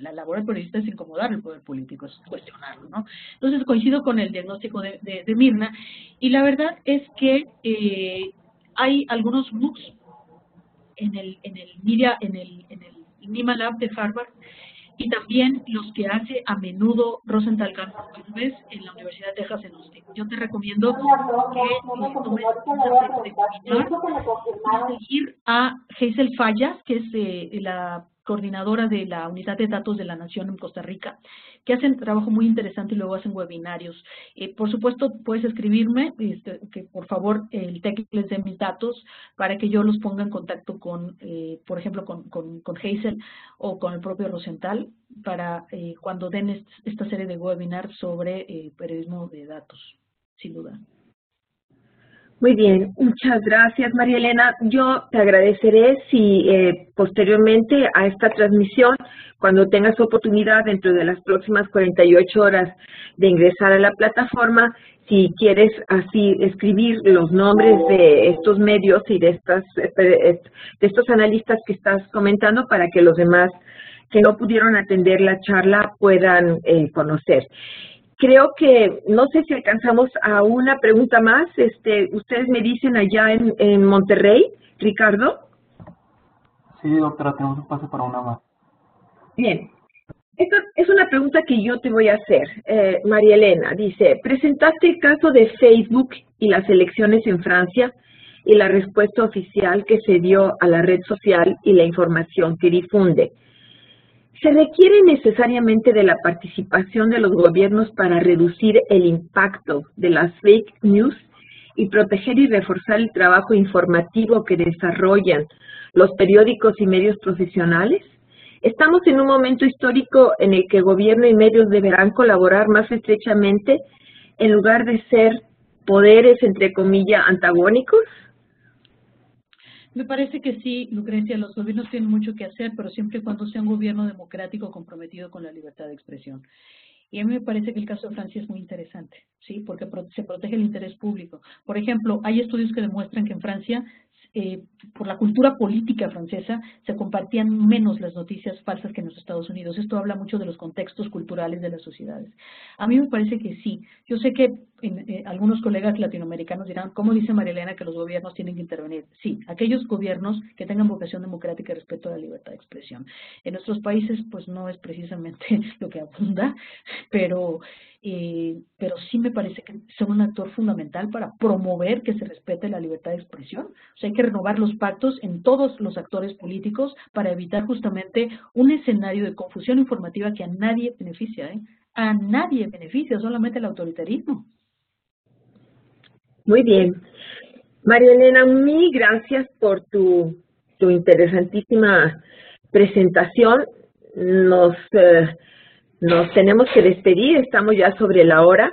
la labor del periodista es incomodar el poder político, es cuestionarlo, ¿no? Entonces coincido con el diagnóstico de Mirna, y la verdad es que hay algunos MOOCs en el NIMA Lab de Harvard, y también los que hace a menudo Rosenthal Gálvez en la Universidad de Texas en Austin. Yo te recomiendo que tomes de seguir a Hazel Fallas, que es la coordinadora de la Unidad de Datos de la Nación en Costa Rica, que hacen trabajo muy interesante y luego hacen webinarios. Por supuesto, puedes escribirme, que por favor el TEC les dé mis datos para que yo los ponga en contacto con, por ejemplo, con Hazel o con el propio Rosenthal, para cuando den esta serie de webinars sobre periodismo de datos, sin duda.
Muy bien, muchas gracias, María Elena. Yo te agradeceré si posteriormente a esta transmisión, cuando tengas oportunidad dentro de las próximas 48 horas de ingresar a la plataforma, si quieres así escribir los nombres de estos medios y de estos analistas que estás comentando para que los demás que no pudieron atender la charla puedan conocer. Creo que, no sé si alcanzamos a una pregunta más. Ustedes me dicen allá en Monterrey, Ricardo.
Sí, doctora, tenemos un pase para una más.
Bien. Esta es una pregunta que yo te voy a hacer. María Elena dice, presentaste el caso de Facebook y las elecciones en Francia y la respuesta oficial que se dio a la red social y la información que difunde. ¿Se requiere necesariamente de la participación de los gobiernos para reducir el impacto de las fake news y proteger y reforzar el trabajo informativo que desarrollan los periódicos y medios profesionales? Estamos en un momento histórico en el que gobierno y medios deberán colaborar más estrechamente en lugar de ser poderes, entre comillas, antagónicos.
Me parece que sí, Lucrecia, los gobiernos tienen mucho que hacer, pero siempre y cuando sea un gobierno democrático comprometido con la libertad de expresión. Y a mí me parece que el caso de Francia es muy interesante, ¿sí? Porque se protege el interés público. Por ejemplo, hay estudios que demuestran que en Francia, por la cultura política francesa, se compartían menos las noticias falsas que en los Estados Unidos. Esto habla mucho de los contextos culturales de las sociedades. A mí me parece que sí. Yo sé que algunos colegas latinoamericanos dirán, ¿cómo dice María Elena que los gobiernos tienen que intervenir? Sí, aquellos gobiernos que tengan vocación democrática y respeto a la libertad de expresión. En nuestros países, pues no es precisamente lo que abunda, pero sí me parece que son un actor fundamental para promover que se respete la libertad de expresión. O sea, hay que renovar los pactos en todos los actores políticos para evitar justamente un escenario de confusión informativa que a nadie beneficia, a nadie beneficia, solamente el autoritarismo.
Muy bien. María Elena, mil gracias por tu interesantísima presentación. Nos tenemos que despedir, estamos ya sobre la hora.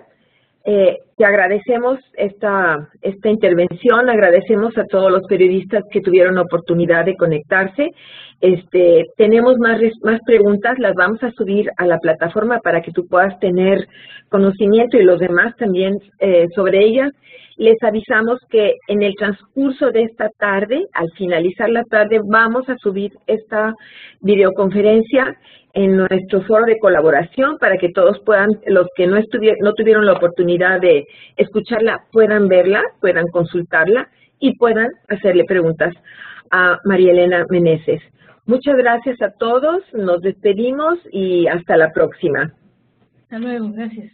Te agradecemos esta intervención, agradecemos a todos los periodistas que tuvieron la oportunidad de conectarse. Tenemos más preguntas, las vamos a subir a la plataforma para que tú puedas tener conocimiento y los demás también sobre ellas. Les avisamos que en el transcurso de esta tarde, al finalizar la tarde, vamos a subir esta videoconferencia en nuestro foro de colaboración para que todos puedan, los que no tuvieron la oportunidad de escucharla, puedan verla, puedan consultarla y puedan hacerle preguntas a María Elena Meneses. Muchas gracias a todos, nos despedimos y hasta la próxima.
Hasta luego, gracias.